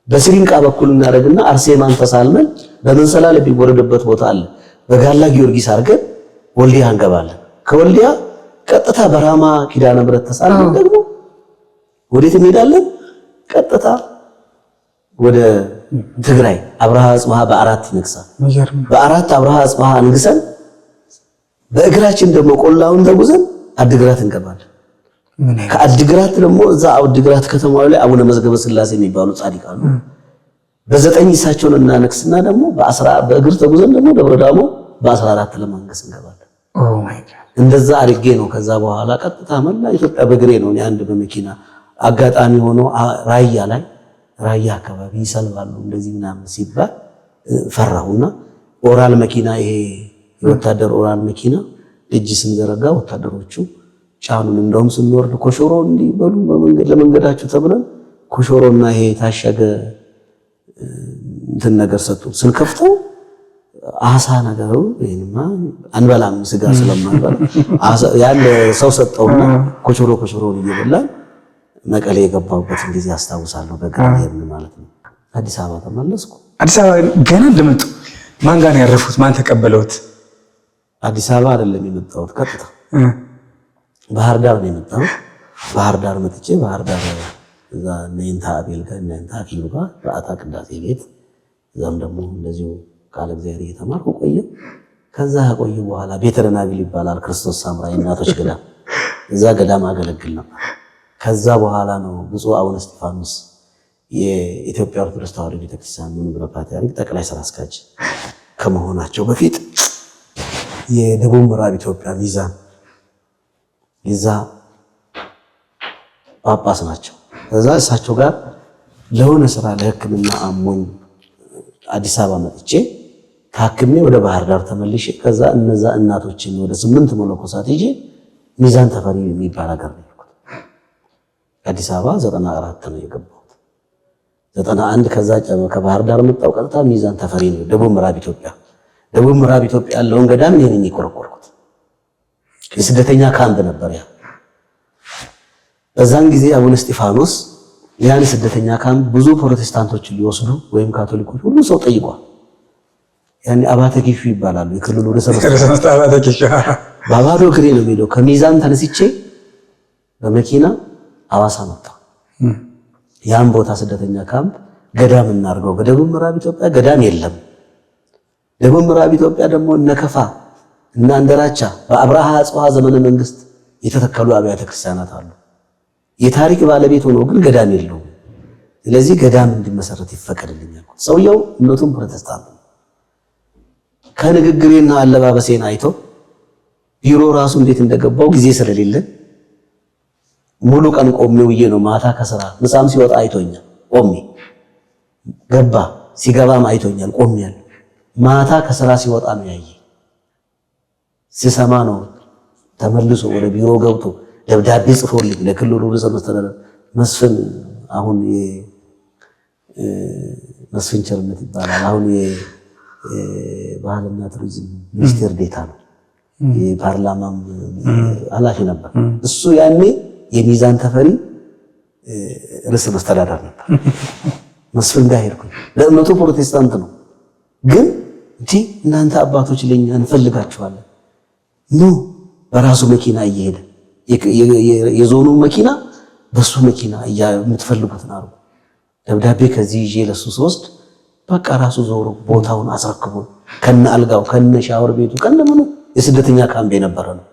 በስሪንቃ በኩል እናደርግና አርሴማን ተሳልመን በመንሰላል ቢወረድበት ቦታ አለ። በጋላ ጊዮርጊስ አድርገን ወልዲያ እንገባለን። ከወልዲያ ቀጥታ በራማ ኪዳነ ምሕረት ተሳልመን ደግሞ ወዴት እንሄዳለን? ቀጥታ ወደ ትግራይ አብርሃ ጽባህ በአራት ይነግሳል። በአራት አብርሃ ጽባህ አንግሰን በእግራችን ደግሞ ቆላውን ተጉዘን አድግራት እንገባለን። ከአድግራት ደግሞ እዛ አድግራት ከተማው ላይ አቡነ መዝገበ ስላሴ የሚባሉ ጻድቅ አሉ። በ9 እሳቸውን እናነክስና ደግሞ በእግር ተጉዘን ደግሞ ደብረ ዳሞ በ14 ለማንገስ እንገባለን። ኦ ማይ ጋድ! እንደዛ አድርጌ ነው። ከዛ በኋላ ቀጥታ መላ ኢትዮጵያ በእግሬ ነው። አንድ በመኪና አጋጣሚ ሆኖ ራያ አካባቢ ይሰልባሉ እንደዚህ ምናምን ሲባል ፈራሁና ኦራል መኪና ይሄ የወታደር ኦራል መኪና እጅ ስንዘረጋ ወታደሮቹ ጫኑን። እንደውም ስንወርድ ኮሾሮ እንዲበሉ ለመንገዳችሁ ተብለን ኮሾሮና ይሄ ታሸገ እንትን ነገር ሰጡ። ስንከፍተው አሳ ነገሩ ወይንማ አንበላም ስጋ ስለማንበላ ያን ሰው ሰጠውና ኮሾሮን እየበላን መቀሌ የገባሁበትን ጊዜ አስታውሳለሁ። በግሬን ማለት ነው። አዲስ አበባ ተመለስኩ። አዲስ አበባ ገና እንደመጡ ማን ጋር ነው ያረፉት? ማን ተቀበለውት? አዲስ አበባ አይደለም የመጣሁት፣ ቀጥታ ባህር ዳር ነው የመጣሁት። ባህር ዳር መጥቼ ባህር ዳር እዛ ነይንታ አቤል ጋር ነይንታ አኪሉ ጋር በአታ ቅዳሴ ቤት እዛም ደግሞ እንደዚሁ ቃል እግዚአብሔር እየተማርኩ ቆየ። ከዛ ቆየ በኋላ ቤተ ደናግል ይባላል ክርስቶስ ሳምራዊ እናቶች ገዳም፣ እዛ ገዳም አገለግል ነበር። ከዛ በኋላ ነው ብፁዕ አቡነ እስጢፋኖስ የኢትዮጵያ ኦርቶዶክስ ተዋሕዶ ቤተክርስቲያን መንበረ ፓትርያርክ ጠቅላይ ስራ አስኪያጅ ከመሆናቸው በፊት የደቡብ ምዕራብ ኢትዮጵያ ሚዛን ይዛ ጳጳስ ናቸው። ከዛ እሳቸው ጋር ለሆነ ስራ ለሕክምና አሞኝ አዲስ አበባ መጥቼ ታክሜ ወደ ባህር ዳር ተመልሼ ከዛ እነዛ እናቶችን ወደ 8 መነኮሳት ይዤ ሚዛን ተፈሪ የሚባል ሀገር ነው የሄድኩት። አዲስ አበባ 94 ነው የገባሁት። 91 ከዛ ከባህር ዳር መጣሁ። ቀጥታ ሚዛን ተፈሪ ነው ደቡብ ምዕራብ ኢትዮጵያ። ደቡብ ምዕራብ ኢትዮጵያ ያለውን ገዳም እኔ ነኝ የቆረቆርኩት። የስደተኛ ካምፕ ነበር ያ። በዛን ጊዜ አቡነ እስጢፋኖስ ያን ስደተኛ ካምፕ ብዙ ፕሮቴስታንቶችን ሊወስዱ ወይም ካቶሊኮች ሁሉ ሰው ጠይቋል። ያኔ አባተ ኪሹ ይባላሉ የክልሉ ርዕሰ መስተዳድር አባተ ኪሹ። ባባዶ እግሬ ነው የምሄደው። ከሚዛን ተነስቼ በመኪና ሐዋሳ መጣሁ። ያን ቦታ ስደተኛ ካምፕ ገዳም እናድርገው። በደቡብ ምዕራብ ኢትዮጵያ ገዳም የለም። ደቡብ ምዕራብ ኢትዮጵያ ደግሞ እነከፋ እና እንደራቻ በአብርሃ አጽዋ ዘመነ መንግስት የተተከሉ አብያተ ክርስቲያናት አሉ። የታሪክ ባለቤት ሆኖ ግን ገዳም የለውም። ስለዚህ ገዳም እንዲመሰረት ይፈቀድልኛል። ሰውየው እምነቱን ፕሮቴስታንት ነው። ከንግግሬና አለባበሴን አይቶ ቢሮ ራሱ እንዴት እንደገባው ጊዜ ስለሌለ ሙሉ ቀን ቆሜ ውዬ ነው። ማታ ከስራ ምሳም ሲወጣ አይቶኛል። ቆሜ ገባ፣ ሲገባም አይቶኛል። ቆሜያለሁ። ማታ ከስራ ሲወጣ ነው ያየ። ሲሰማ ነው ተመልሶ ወደ ቢሮ ገብቶ ደብዳቤ ጽፎልኝ ለክልሉ ርዕሰ መስተዳድር መስፍን፣ አሁን መስፍን ቸርነት ይባላል። አሁን የባህልና ቱሪዝም ሚኒስቴር ዴታ ነው። የፓርላማም ኃላፊ ነበር እሱ። ያኔ የሚዛን ተፈሪ ርዕሰ መስተዳድር ነበር። መስፍን ጋር ሄድኩኝ። ለእምነቱ ፕሮቴስታንት ነው፣ ግን እናንተ አባቶች ለኛ እንፈልጋችኋለን ኑ። በራሱ መኪና እየሄደ የዞኑ መኪና በሱ መኪና የምትፈልጉትን አርጉ። ደብዳቤ ከዚህ ይዤ ለሱ ስወስድ በቃ ራሱ ዞሮ ቦታውን አስረክቦ ከነ አልጋው ከነ ሻወር ቤቱ ከነ ምኑ የስደተኛ ካምፕ የነበረ ነው።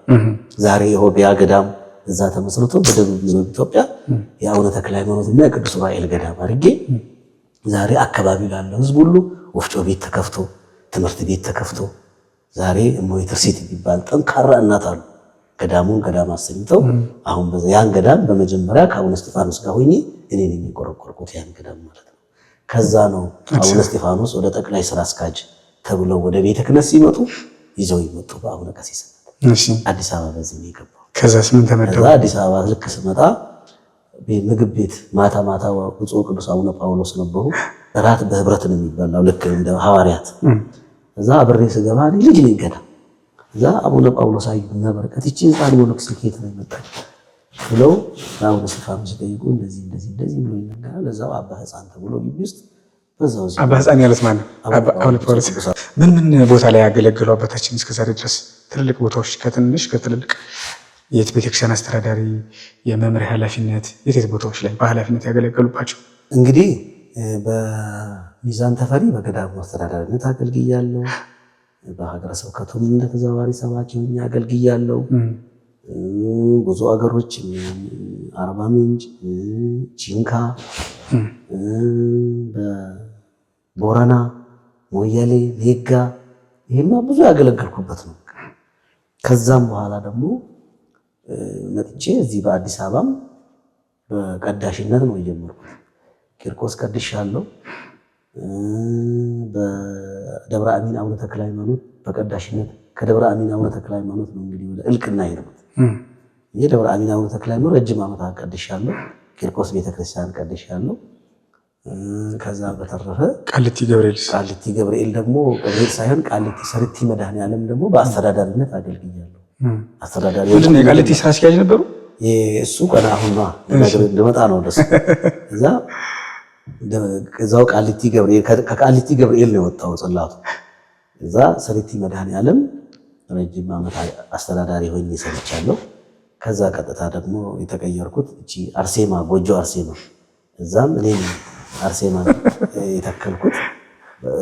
ዛሬ የሆቢያ ገዳም እዛ ተመስርቶ በደቡብ ምዕራብ ኢትዮጵያ የአቡነ ተክለ ሃይማኖትና የቅዱስ ዑራኤል ገዳም አድርጌ ዛሬ አካባቢ ላለው ህዝብ ሁሉ ወፍጮ ቤት ተከፍቶ ትምህርት ቤት ተከፍቶ ዛሬ እሞይ ትርሲት የሚባል ጠንካራ እናት አሉ። ገዳሙን ገዳም አሰኝተው አሁን ያን ገዳም በመጀመሪያ ከአቡነ እስጢፋኖስ ጋር ሆኜ እኔ ነኝ የቆረቆርኩት ያን ገዳም ማለት ነው። ከዛ ነው አቡነ እስጢፋኖስ ወደ ጠቅላይ ስራ አስኪያጅ ተብለው ወደ ቤተ ክህነት ሲመጡ ይዘው ይመጡ በአቡነ ቀሲስነት። አዲስ አበባ በዚህ ነው የገባው። ከዛስ ምን ተመደቡ? ከዛ አዲስ አበባ ልክ ስመጣ ምግብ ቤት ማታ ማታ ብፁዕ ቅዱስ አቡነ ጳውሎስ ነበሩ። እራት በህብረት ነው የሚበላው ልክ እንደ ሐዋርያት። እዛ አብሬ ስገባ ልጅ ነኝ ገና። እዛ አቡነ ጳውሎስ አዩና በረከት ይቺ ህፃን ሞኖክስ ከየት ነው የመጣች ብለው አቡነ እስጢፋኖስ ሲጠይቁ እንደዚህ ብሎ ይነገራል። ለዛው አባ ህፃን ተብሎ ግቢ ውስጥ በዛው አባ ህፃን ያለት ማለት ነው። አቡነ ጳውሎስ ምን ቦታ ላይ ያገለገሉ አባታችን እስከዛሬ ድረስ? ትልልቅ ቦታዎች ከትንሽ ከትልልቅ የት ቤተክርስቲያን አስተዳዳሪ፣ የመምሪያ ኃላፊነት የት ቦታዎች ላይ በኃላፊነት ያገለገሉባቸው? እንግዲህ በሚዛን ተፈሪ በገዳሙ አስተዳዳሪነት አገልግያለሁ። በሀገረ ስብከቱም እንደ ተዘዋዋሪ ሰባኪ ሆኜ አገልግያለሁ። ብዙ አገሮች አርባ ምንጭ፣ ጂንካ፣ በቦረና፣ ሞያሌ፣ ሜጋ ይሄማ ብዙ ያገለገልኩበት ነው። ከዛም በኋላ ደግሞ መጥቼ እዚህ በአዲስ አበባም በቀዳሽነት ነው የጀመርኩት። ቂርቆስ ቀድሻለሁ። በደብረ አሚን አቡነ ተክለ ሃይማኖት በቀዳሽነት ከደብረ አሚን አቡነ ተክለ ሃይማኖት ነው እንግዲህ ወደ እልቅና የሄድኩት። የደብረ አሚን አቡነ ተክለ ሃይማኖት ረጅም ዓመታት ቀድሻለሁ። ቂርቆስ ቤተክርስቲያን ቀድሻለሁ። ከዛ በተረፈ ቃሊቲ ገብርኤል ደግሞ ገብርኤል ሳይሆን ቃሊቲ ሰርቲ መድኃኔዓለም ደግሞ በአስተዳዳሪነት አገልግያለሁ። አስተዳዳሪ ምንድን ነው የቃሊቲ ስራ አስኪያጅ ነበሩ? እሱ ቀና አሁን እንደመጣ ነው ደስ እዛው ቃሊቲ ገብርኤል ከቃሊቲ ገብርኤል ነው የወጣው ጽላቱ። እዛ ሰርቲ መድኃኔዓለም ረጅም ዓመት አስተዳዳሪ ሆኜ ሰርቻለሁ። ከዛ ቀጥታ ደግሞ የተቀየርኩት እቺ አርሴማ ጎጆ አርሴማ እዛም እኔ አርሴማ የተከልኩት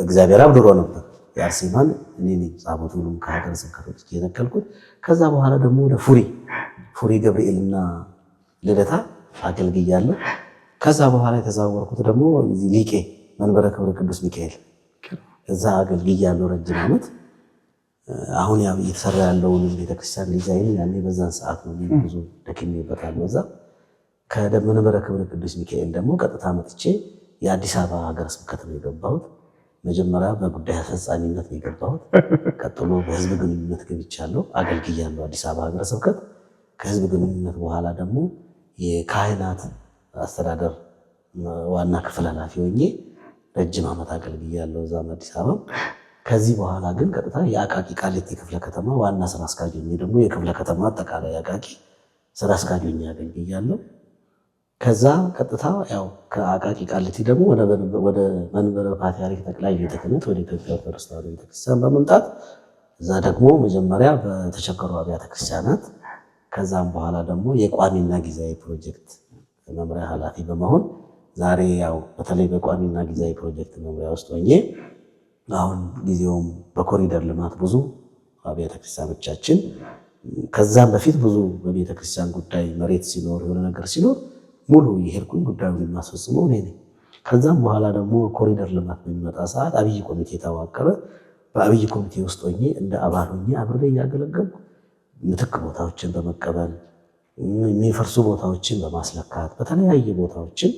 እግዚአብሔር አብድሮ ነበር። የአርሴማን እኔ ነኝ ጻቦቱንም ከሀገረ ስብከቶች የተከልኩት። ከዛ በኋላ ደግሞ ወደ ፉሪ ገብርኤልና ልደታ አገልግያለሁ። ከዛ በኋላ የተዛወርኩት ደግሞ እዚህ ሊቄ መንበረ ክብረ ቅዱስ ሚካኤል እዛ አገልግያለሁ ረጅም ዓመት። አሁን ያው እየተሰራ ያለውን ቤተክርስቲያን ዲዛይን ያኔ በዛን ሰዓት ነው ብዙ ደክሜበታለሁ። እዛ ከመንበረ ክብረ ቅዱስ ሚካኤል ደግሞ ቀጥታ መጥቼ የአዲስ አበባ ሀገረ ስብከት ነው የገባሁት። መጀመሪያ በጉዳይ አስፈጻሚነት ነው የገባሁት። ቀጥሎ በህዝብ ግንኙነት ገብቻለሁ፣ አገልግያለሁ አዲስ አበባ ሀገረ ስብከት። ከህዝብ ግንኙነት በኋላ ደግሞ የካህናት አስተዳደር ዋና ክፍል ኃላፊ ሆኜ ረጅም ዓመት አገልግያለሁ እዛም አዲስ አበባ። ከዚህ በኋላ ግን ቀጥታ የአቃቂ ቃሊቲ ክፍለ ከተማ ዋና ስራ አስኪያጅ ሆኜ ደግሞ የክፍለ ከተማ አጠቃላይ አቃቂ ስራ አስኪያጅ ሆኜ አገልግያለሁ። ከዛ ቀጥታ ያው ከአቃቂ ቃሊቲ ደግሞ ወደ መንበረ ፓትርያርክ ጠቅላይ ቤተ ክህነት ወደ ኢትዮጵያ ኦርቶዶክስ ተዋሕዶ ቤተክርስቲያን በመምጣት እዛ ደግሞ መጀመሪያ በተቸገሩ አብያተ ክርስቲያናት ከዛም በኋላ ደግሞ የቋሚና ጊዜያዊ ፕሮጀክት መምሪያ ኃላፊ በመሆን ዛሬ ያው በተለይ በቋሚና ጊዜያዊ ፕሮጀክት መምሪያ ውስጥ ሆኜ አሁን ጊዜውም በኮሪደር ልማት ብዙ አብያተ ክርስቲያኖቻችን ከዛም በፊት ብዙ በቤተ ክርስቲያን ጉዳይ መሬት ሲኖር የሆነ ነገር ሲኖር ሙሉ የሄድኩኝ ጉዳዩን የማስፈጽመው እኔ ነኝ። ከዛም በኋላ ደግሞ ኮሪደር ልማት በሚመጣ ሰዓት አብይ ኮሚቴ ተዋቀረ። በአብይ ኮሚቴ ውስጥ ሆኜ እንደ አባል ሆኜ አብሬ እያገለገልኩ ምትክ ቦታዎችን በመቀበል የሚፈርሱ ቦታዎችን በማስለካት በተለያየ ቦታዎችን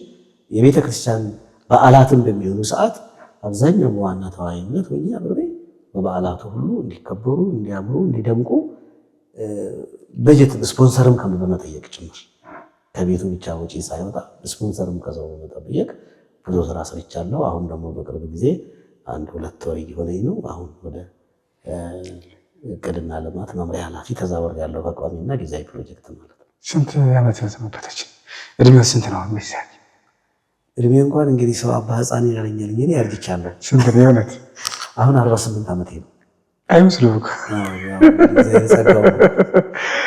የቤተ ክርስቲያን በዓላትን በሚሆኑ ሰዓት አብዛኛው በዋና ተዋናይነት ሆኜ አብሬ በበዓላቱ ሁሉ እንዲከበሩ፣ እንዲያምሩ፣ እንዲደምቁ በጀት ስፖንሰርም በመጠየቅ ጭምር ከቤቱ ብቻ ወጪ ሳይወጣ ስፖንሰርም ከዛው በመጠየቅ ብዙ ስራ ሰርቻለሁ። አሁን ደግሞ በቅርብ ጊዜ 1-2 ወር እየሆነኝ ነው። አሁን ወደ እቅድና ልማት መምሪያ ኃላፊ ተዛወሬያለሁ በቋሚና ጊዜያዊ ፕሮጀክት ማለት ነው። ስንት ዓመት ተሰናበተች? እድሜው ስንት ነው? ምሳሌ እድሜ እንኳን እንግዲህ ሰው አባ ህፃን ይላልኛል እንጂ ያርጅቻለሁ። ስንት ነው የሆነት? አሁን 48 ዓመት ነው። አይመስልም እኮ ያው ዘሰጋው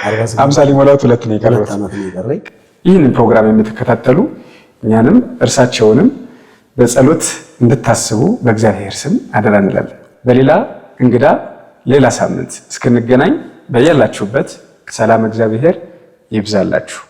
48 50 ሊሞላው 2 ነው የቀረው። ይህንን ፕሮግራም የምትከታተሉ እኛንም እርሳቸውንም በጸሎት እንድታስቡ በእግዚአብሔር ስም አደራ እንላለን። በሌላ እንግዳ ሌላ ሳምንት እስክንገናኝ በያላችሁበት ሰላም እግዚአብሔር ይብዛላችሁ።